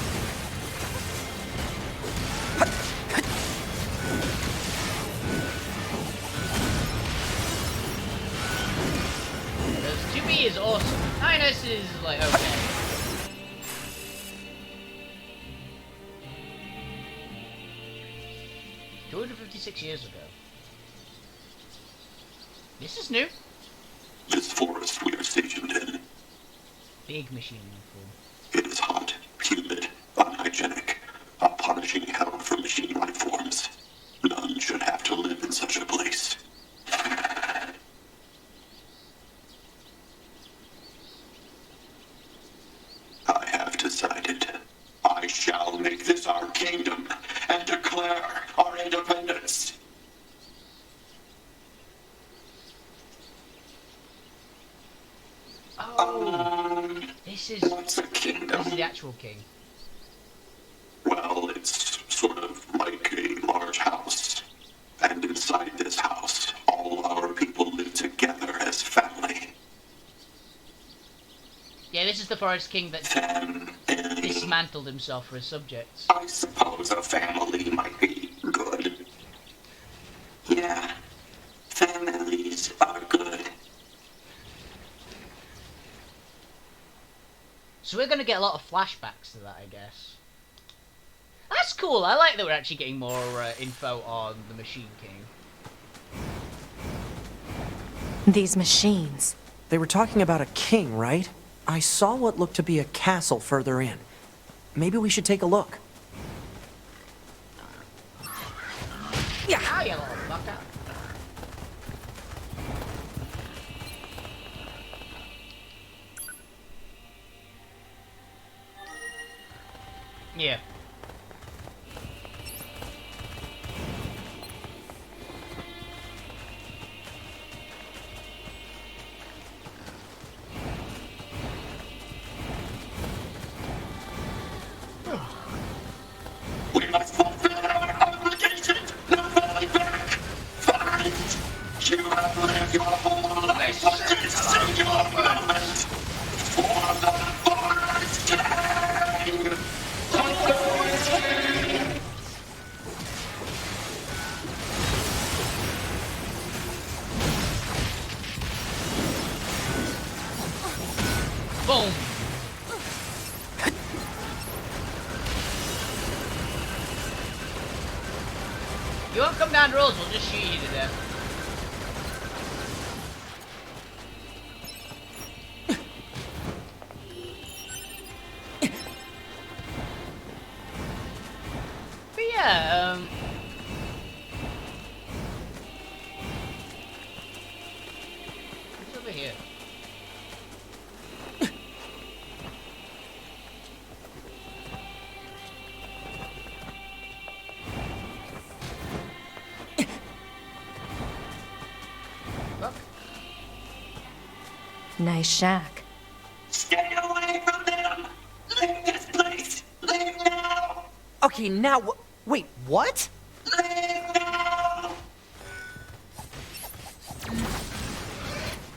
Because 2B is awesome. Ninus is like okay. $256 ago. This is new. This forest we are stationed in. Big machine uniform. It is hot, humid, unhygienic, a punishing hell for machine life forms. None should have to live in such a place. I have decided. I shall make this our kingdom and declare our independence. Oh, this is What's a kingdom? the actual king. Well, it's sort of like a large house. And inside this house, all our people live together as family. Yeah, this is the Forest King that Family. dismantled himself for his subjects. I suppose a family might be good. Yeah, families are good. So we're gonna get a lot of flashbacks to that, I guess. That's cool. I like that we're actually getting more info on the Machine King. These machines. They were talking about a king, right? I saw what looked to be a castle further in. Maybe we should take a look. Ah, you little fucker. Yeah. Boom. You won't come down to us, we'll just shoot you to death. But yeah, what's over here? Look. Nice shack. Stay away from them! Leave this place! Leave now! Okay, now wait, what? Leave now!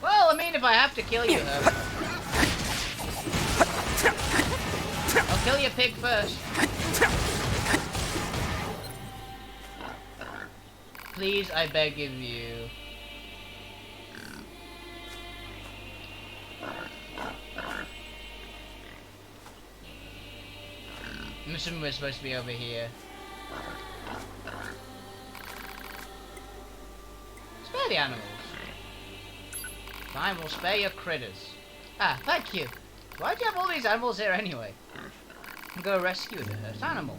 Well, I mean, if I have to kill you, I'll kill your pig first. Please, I beg of you. I'm assuming we're supposed to be over here. Spare the animals. Fine, we'll spare your critters. Ah, thank you. Why'd you have all these animals here anyway? Go rescue the hurt animal.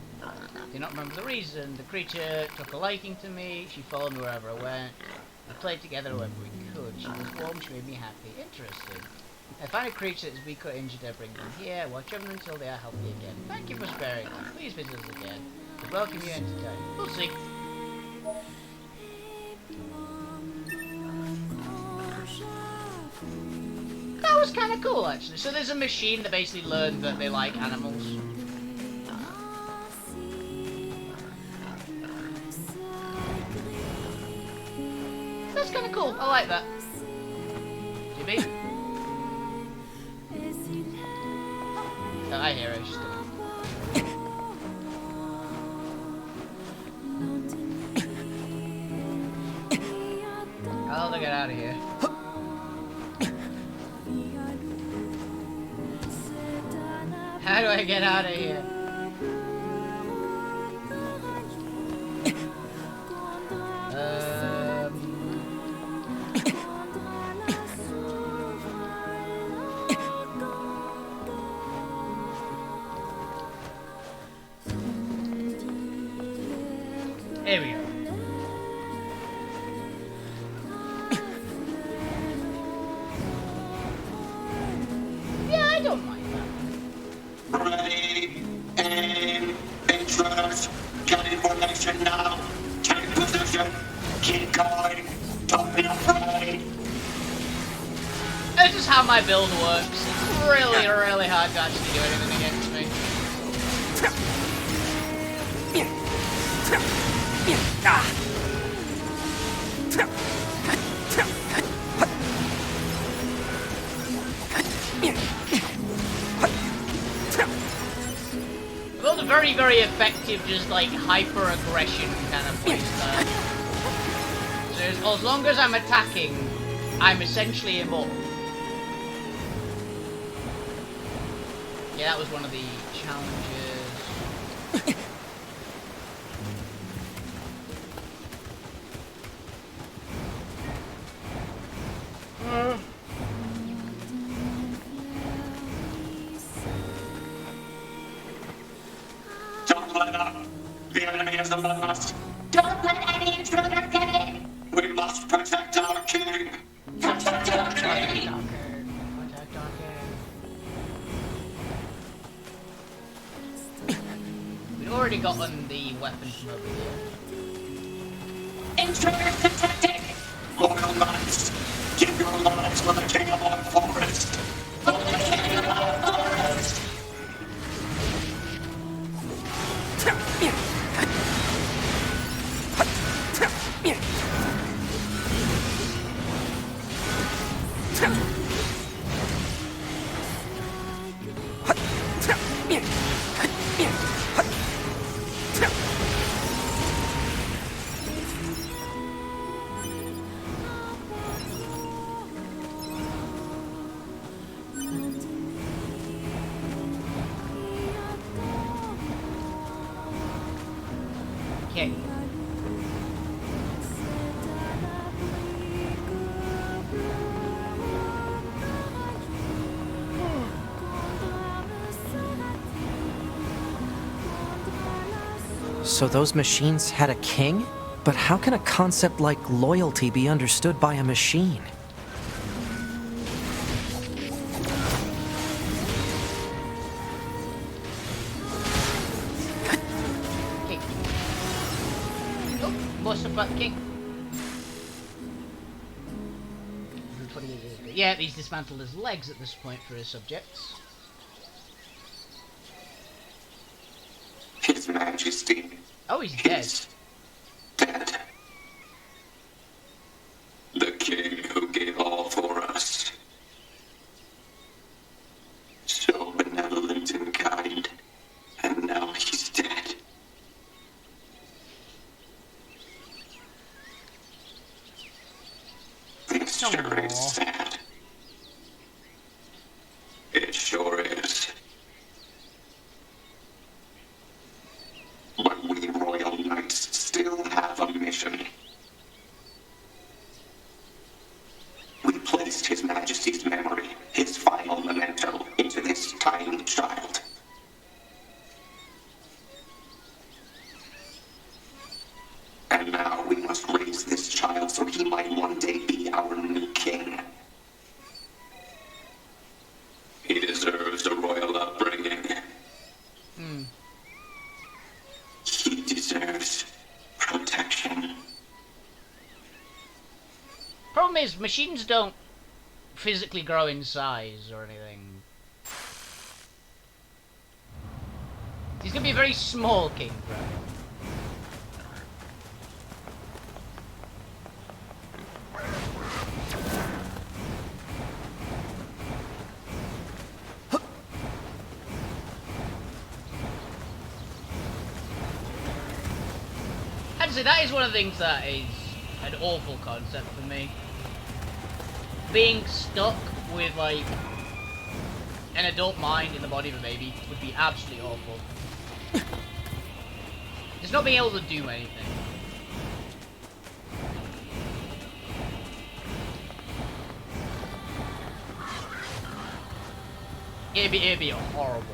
Do not remember the reason. The creature took a liking to me. She followed me wherever I went. We played together wherever we could. She was warm. She made me happy. Interesting. I find a creature that is weak or injured. I bring them here. Watch over them until they are healthy again. Thank you for sparing them. Please visit us again. We welcome you anytime. We'll see. That was kind of cool, actually. So there's a machine that basically learned that they like animals. That's kind of cool. I like that. GB? Oh, I hear it. She's doing How do I get out of here? How do I get out of here? Here we go. Yeah, I don't mind that. Ready, aim, intruders, get information now. Take position, keep going, don't be afraid. This is how my build works. It's really, really hard to actually do anything against me. Build a very, very effective, just like hyper-aggression kind of playstyle. So as long as I'm attacking, I'm essentially immortal. Yeah, that was one of the challenges. Don't let up. The enemy is among us. Don't let any intruder get in. We must protect our king. Protect our king. Protect our king. We've already gotten the weapon from over here. Intruders detected. Loyal knights, give your lives for the king of our forest. For the king of our forest. So those machines had a king? But how can a concept like loyalty be understood by a machine? King. Oh, more stuff about the king. Yeah, he's dismantled his legs at this point for his subjects. His Majesty Oh, he's dead. is dead. The king who gave all for us. So benevolent and kind. And now he's dead. This sure is sad. It sure is. But we royal knights still have a mission. We placed His Majesty's memory, his final memento, into this tiny child. And now we must raise this child so he might one day be our new king. He deserves a royal upbringing. He deserves protection. Problem is, machines don't physically grow in size or anything. He's gonna be a very small king, bro. Actually, that is one of the things that is an awful concept for me. Being stuck with, like, an adult mind in the body of a baby would be absolutely awful. Just not being able to do anything. It'd be horrible.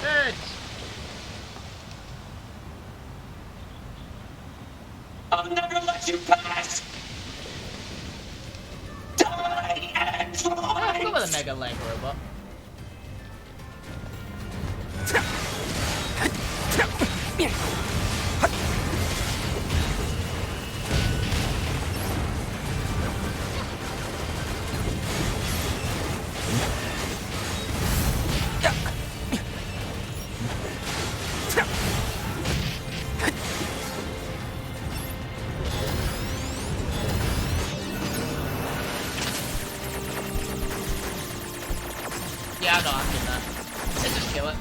Birds! I'll never let you pass. Die and Let's go fly. with a mega leg robot. Yeah, I know, I'm doing that. Let's just kill it.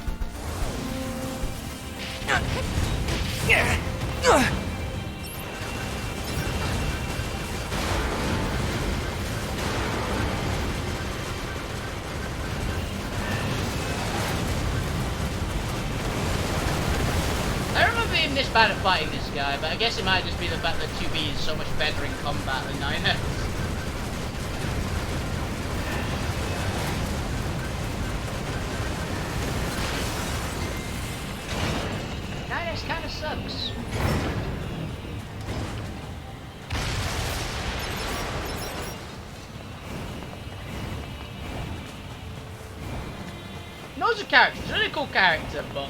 I remember being this bad at fighting this guy, but I guess it might just be the fact that 2B is so much better in combat than 9X. Kind of sucks. Knows a character, he's a really cool character, but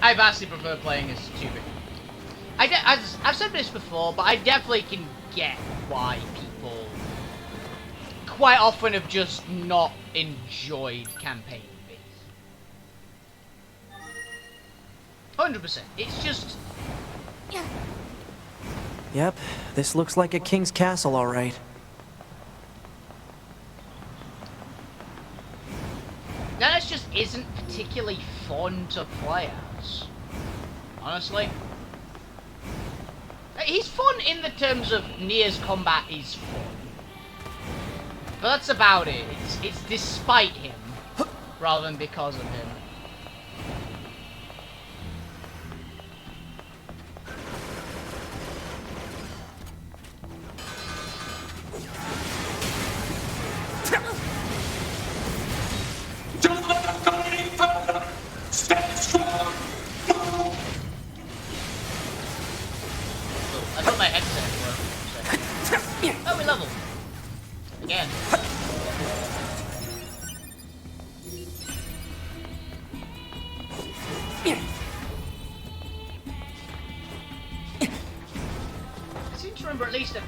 I vastly prefer playing as 2B. I've said this before, but I definitely can get why people quite often have just not enjoyed campaign. 100%. It's just... Yep, this looks like a king's castle, all right. That just isn't particularly fun to play as. Honestly. He's fun in the terms of Nier's combat is fun. But that's about it. It's despite him, rather than because of him.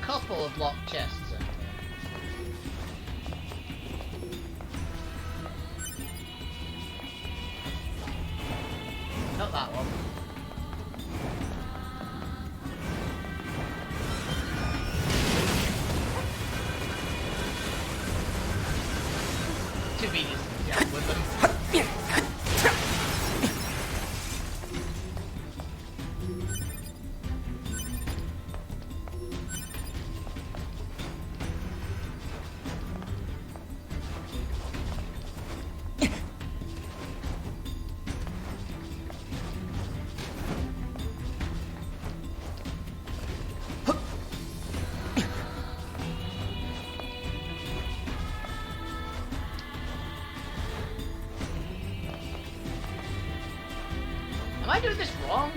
couple of locked chests in here. Not that one. Too easy to deal with them. Am I doing this wrong?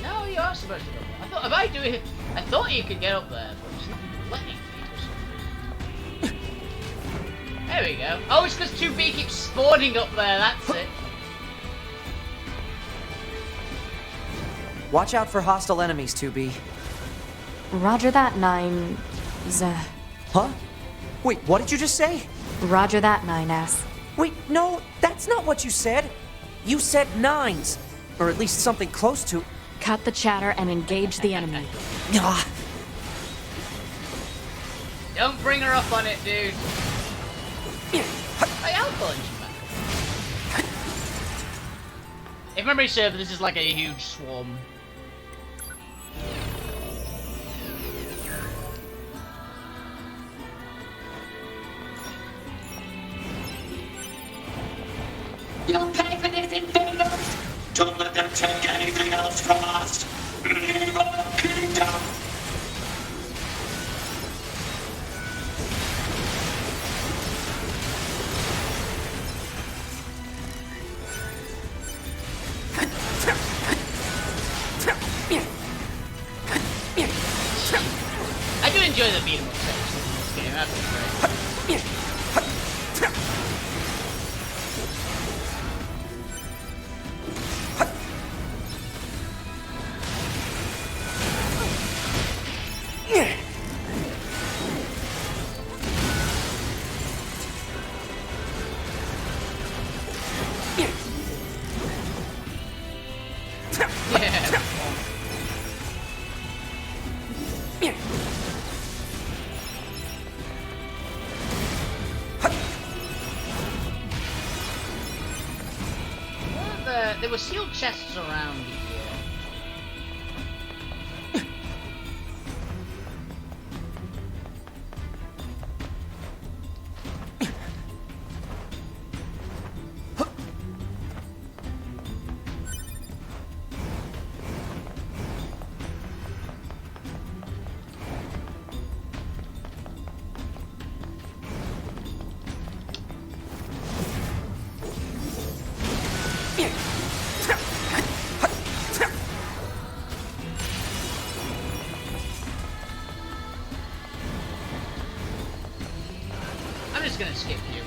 No, you are supposed to go there. I thought you could get up there, but it's not letting me for some reason. There we go. Oh, it's because 2B keeps spawning up there, that's it. Watch out for hostile enemies, 2B. Roger that, 9... Huh? Wait, what did you just say? Roger that, 9S. Wait, no, that's not what you said. You said 9s. Or at least something close to... Cut the chatter and engage the enemy. Ah. Don't bring her up on it, dude. Hey, I'll punch you back. If memory serves, this is like a huge swarm. You'll pay for this in fingers. Don't let them take anything else from us. Leave our kingdom. I do enjoy the beat 'em up sections in this game, that's great. There were sealed chests around here. I'm just gonna skip you.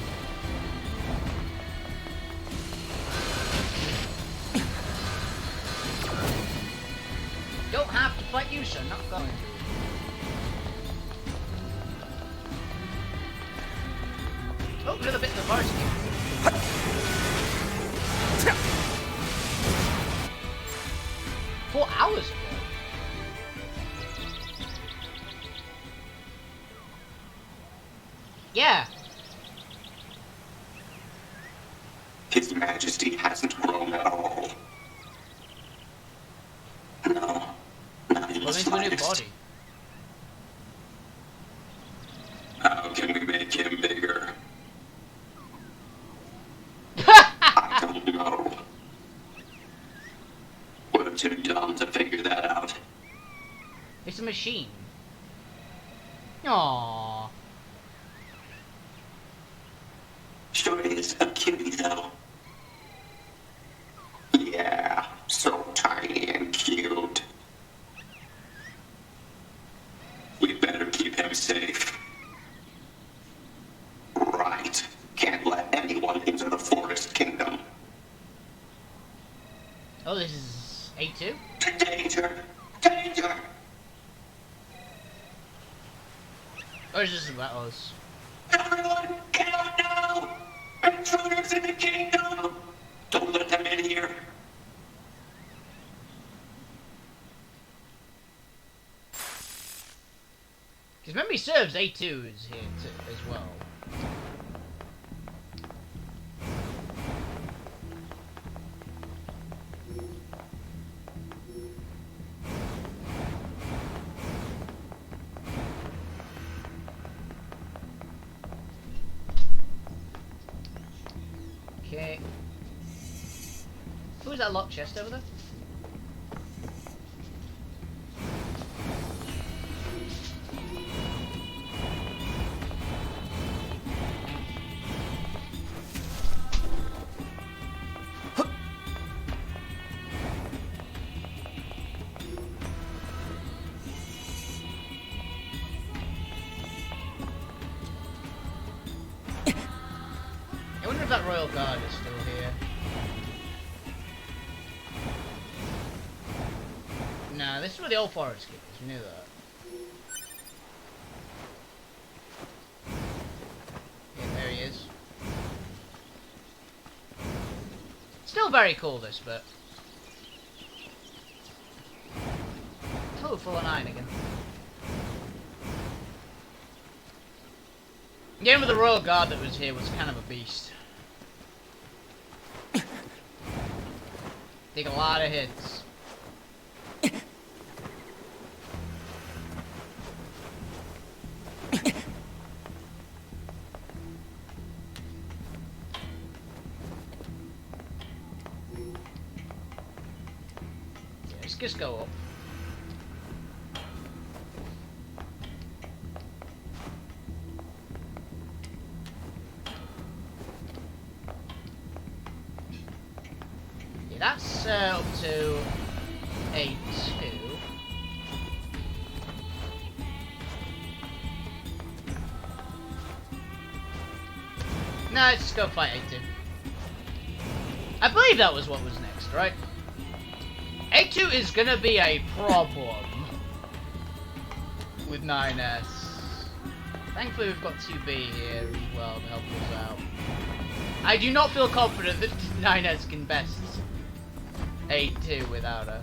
Don't have to fight you, sir. Not going to. Oh, another bit of the varsity. 4 hours ago. Yeah. His Majesty hasn't grown at all. No, not in the Well, into a new slightest. body. How can we make him bigger? I don't know. We're too dumb to figure that out. It's a machine. Aww. Sure is a cutie, though. Yeah, so tiny and cute. We better keep him safe. Right. Can't let anyone into the Forest Kingdom. Or is this about us? Everyone, get out now! Intruders in the kingdom! Don't let them in here. Because memory serves, A2 is here as well. Okay. Who's that locked chest over there? I wonder if that royal guard is still here. Nah, this is where the old forest keep is. We knew that. Yeah, there he is. Still very cool, this bit. Oh, full of 9 again. Again with the royal guard that was here was kind of a beast. Take a lot of hits. Yeah, let's just go up. That's up to A2. No, let's just go fight A2. I believe that was what was next, right? A2 is gonna be a problem with 9S. Thankfully we've got 2B here as well to help us out. I do not feel confident that 9S can best A2 without her.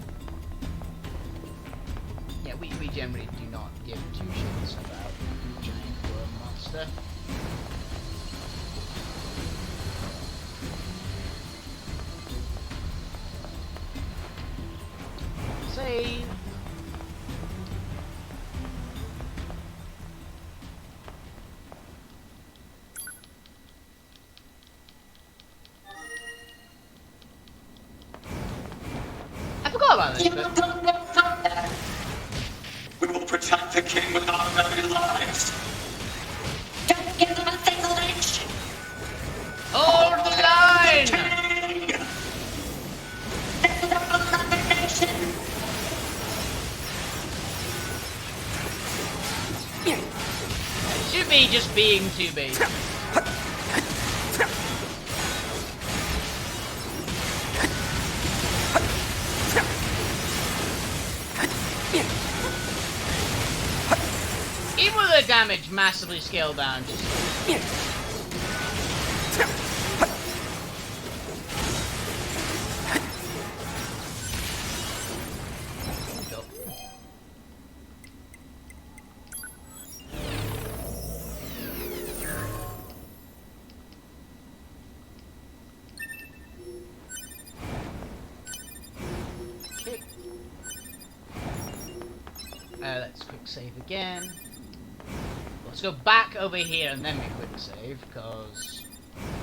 Yeah, we generally do not give two shits about giant worm monster. Save. I forgot about this bit. We will protect the king with our very lives. Don't give them a single inch. Hold the line! King! This is a beloved nation. Should be just being 2B. Even with the damage massively scaled down, just... Okay. Let's quick save again. Let's go back over here and then we quick save, because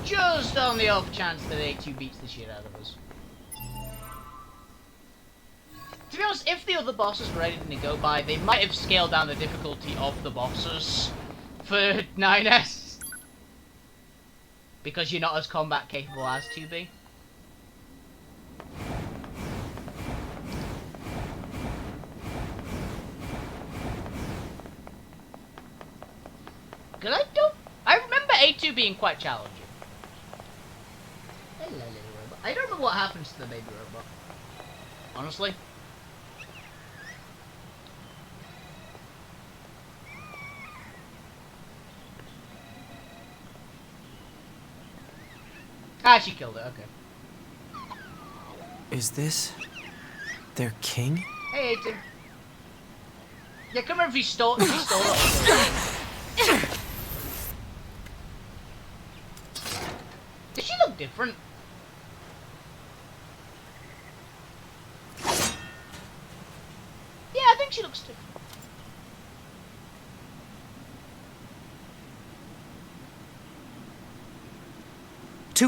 just on the off chance that A2 beats the shit out of us. To be honest, if the other bosses were anything to go by, they might have scaled down the difficulty of the bosses for 9S. Because you're not as combat capable as 2B. Because I remember A2 being quite challenging. Hello, little robot. I don't know what happens to the baby robot. Honestly. Ah, she killed it. Okay. Is this their king? Hey, A2. Yeah, come here if he stole it. Does she look different? Yeah, I think she looks different.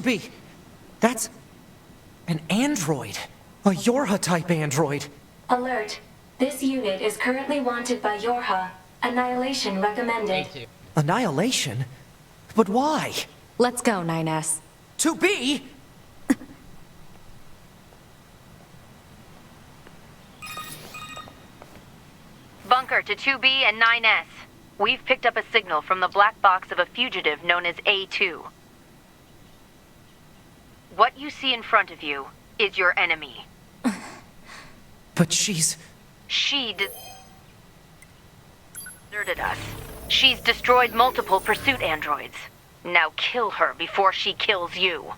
B. That's an android. A Yorha-type android. Alert. This unit is currently wanted by Yorha. Annihilation recommended. A2. Annihilation? But why? Let's go, 9S. 2B? Bunker to 2B and 9S. We've picked up a signal from the black box of a fugitive known as A2. What you see in front of you is your enemy. But she's... She deserted us. She's destroyed multiple pursuit androids. Now kill her before she kills you.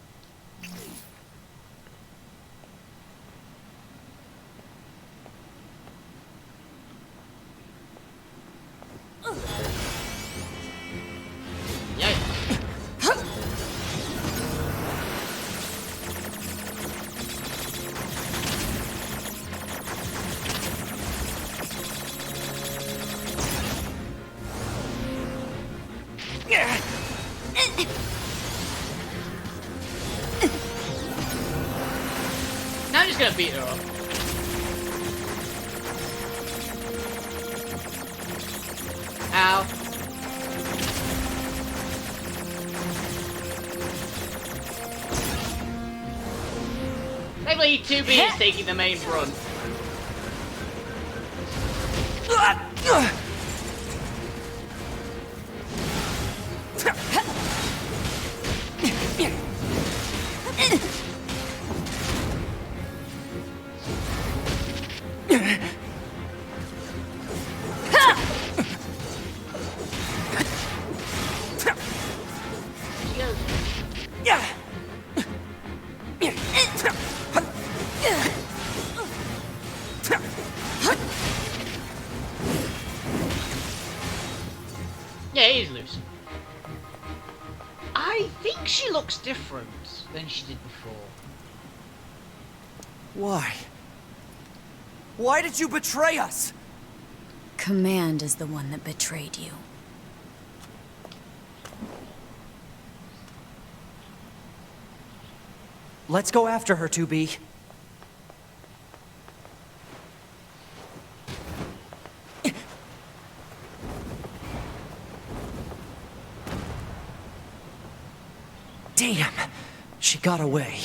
Yeah. Now I'm just gonna beat her up. Ow. Thankfully, 2B is taking the main brunt. She goes. Yeah, he's loose. I think she looks different than she did before. Why? Why did you betray us? Command is the one that betrayed you. Let's go after her, 2B. Damn! She got away.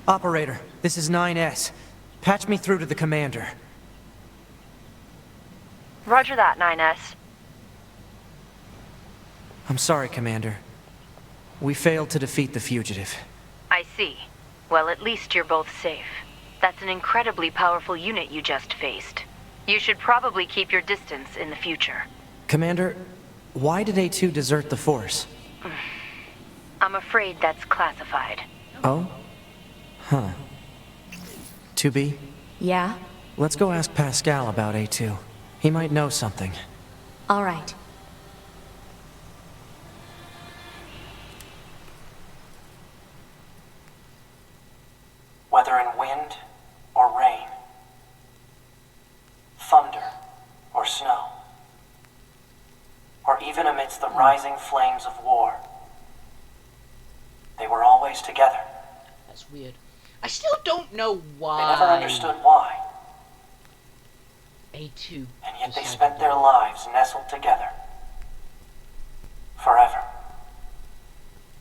Operator, this is 9S. Patch me through to the commander. Roger that, 9S. I'm sorry, Commander. We failed to defeat the fugitive. I see. Well, at least you're both safe. That's an incredibly powerful unit you just faced. You should probably keep your distance in the future. Commander, why did A2 desert the Force? I'm afraid that's classified. Oh? Huh. 2B, Yeah? let's go ask Pascal about A2. He might know something. All right. Whether in wind or rain, thunder or snow, or even amidst the rising flames of war, they were always together. That's weird. I still don't know why. They never understood why, A2. and yet they decided spent their to- lives nestled together. Forever.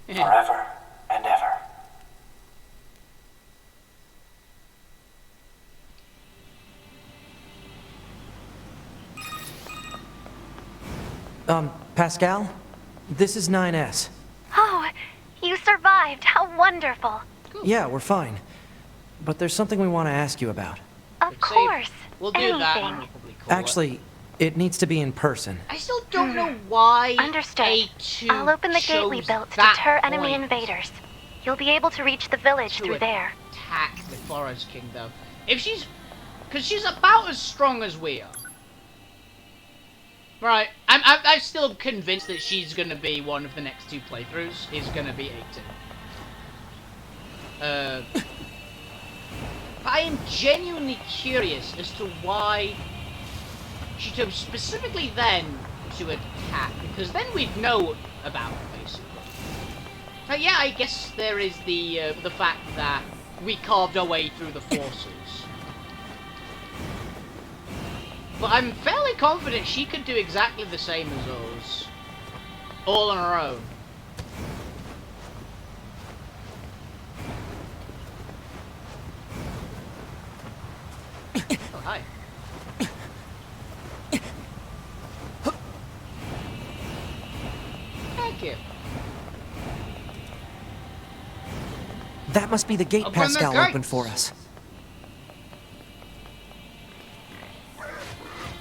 Yeah. Forever and ever. Pascal? This is 9S. Oh, you survived. How wonderful. Yeah, we're fine. But there's something we want to ask you about. Of Save. course. We'll do that and Anything. we'll probably call it. Actually, It needs to be in person. I still don't know why Understood. A2 I'll open the gate we chose built to that deter enemy point invaders. You'll be able to reach the village to through there. attack the Forest Kingdom. If she's... Because she's about as strong as we are. Right, I'm still convinced that she's going to be one of the next 2 playthroughs, is going to be 18. But I am genuinely curious as to why she chose specifically then to attack, because then we'd know about it, basically. But yeah, I guess there is the fact that we carved our way through the forces. But I'm fairly confident she could do exactly the same as us. All on her own. Oh, hi. Thank you. That must be the gate Open the Pascal gates. opened for us.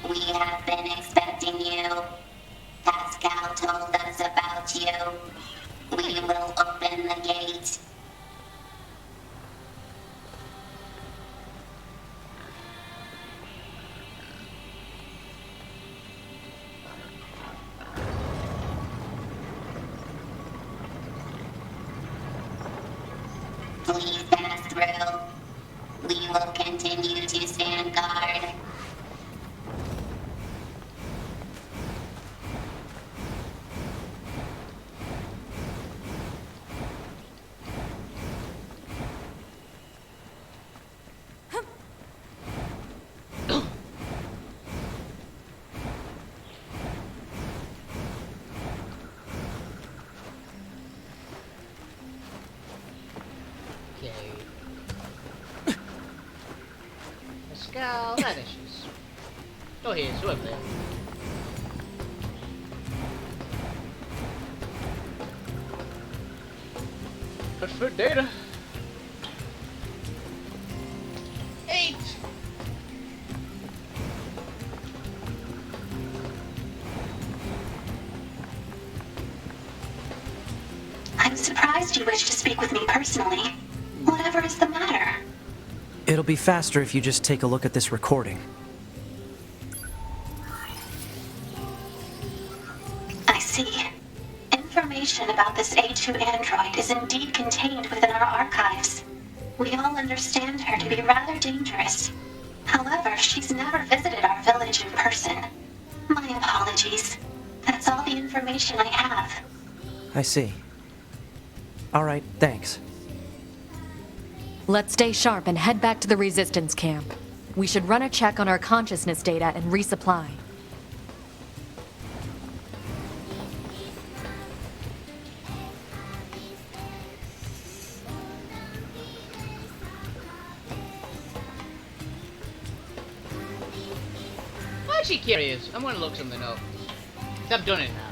We have been expecting you. Pascal told us about you. We will open the gate. Please pass through. We will continue to stand guard. Okay. Pascal, vanishes. Oh, he is, over there. But for data. 8! I'm surprised you wish to speak with me personally. Whatever is the matter? It'll be faster if you just take a look at this recording. I see. Information about this A2 android is indeed contained within our archives. We all understand her to be rather dangerous. However, she's never visited our village in person. My apologies. That's all the information I have. I see. Alright, thanks. Let's stay sharp and head back to the resistance camp. We should run a check on our consciousness data and resupply. I'm actually curious. I'm gonna look something up. I've done it now.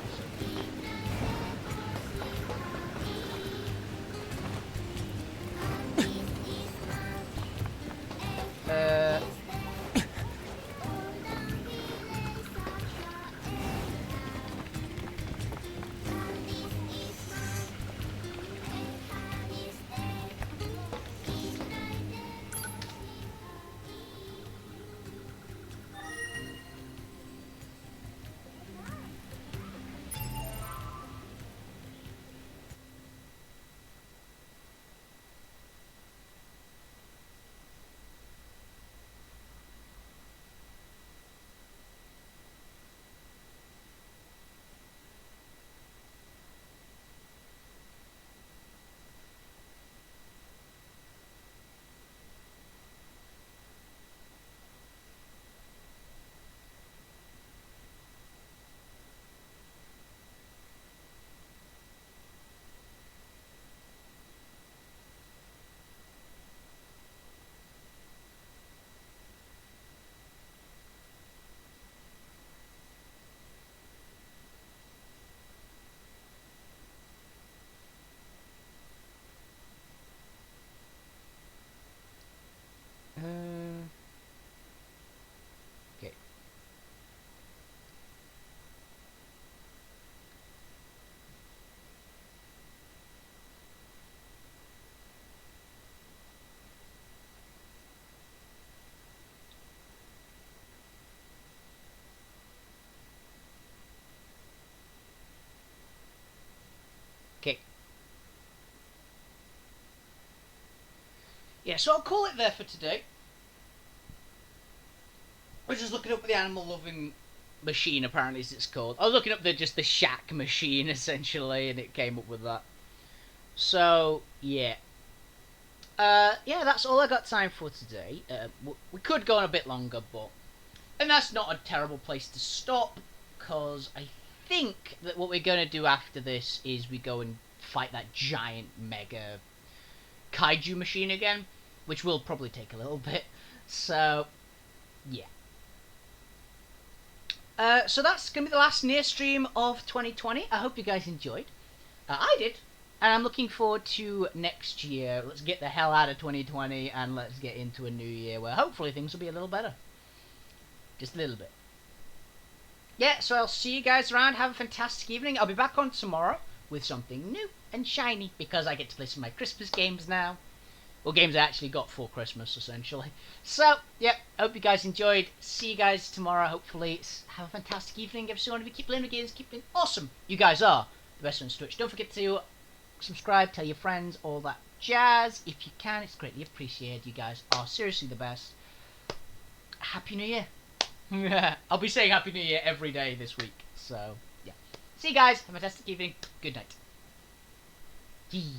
yeah, so I'll call it there for today. I was just looking up the animal loving machine, apparently as it's called. I was looking up just the shack machine essentially, and it came up with that. So yeah. Yeah, that's all I got time for today. We could go on a bit longer, but and that's not a terrible place to stop, because I think that what we're going to do after this is we go and fight that giant mega kaiju machine again, which will probably take a little bit. So yeah. So that's going to be the last Nier stream of 2020. I hope you guys enjoyed. I did. And I'm looking forward to next year. Let's get the hell out of 2020 and let's get into a new year where hopefully things will be a little better. Just a little bit. Yeah, so I'll see you guys around. Have a fantastic evening. I'll be back on tomorrow with something new and shiny because I get to play some of my Christmas games now. Well, games I actually got for Christmas, essentially. So, yeah, hope you guys enjoyed. See you guys tomorrow, hopefully. Have a fantastic evening. If you want to keep playing the games, keep being awesome. You guys are the best on Twitch. Don't forget to subscribe, tell your friends, all that jazz. If you can, it's greatly appreciated. You guys are seriously the best. Happy New Year. I'll be saying Happy New Year every day this week. So, yeah. See you guys. Have a fantastic evening. Good night. Yee.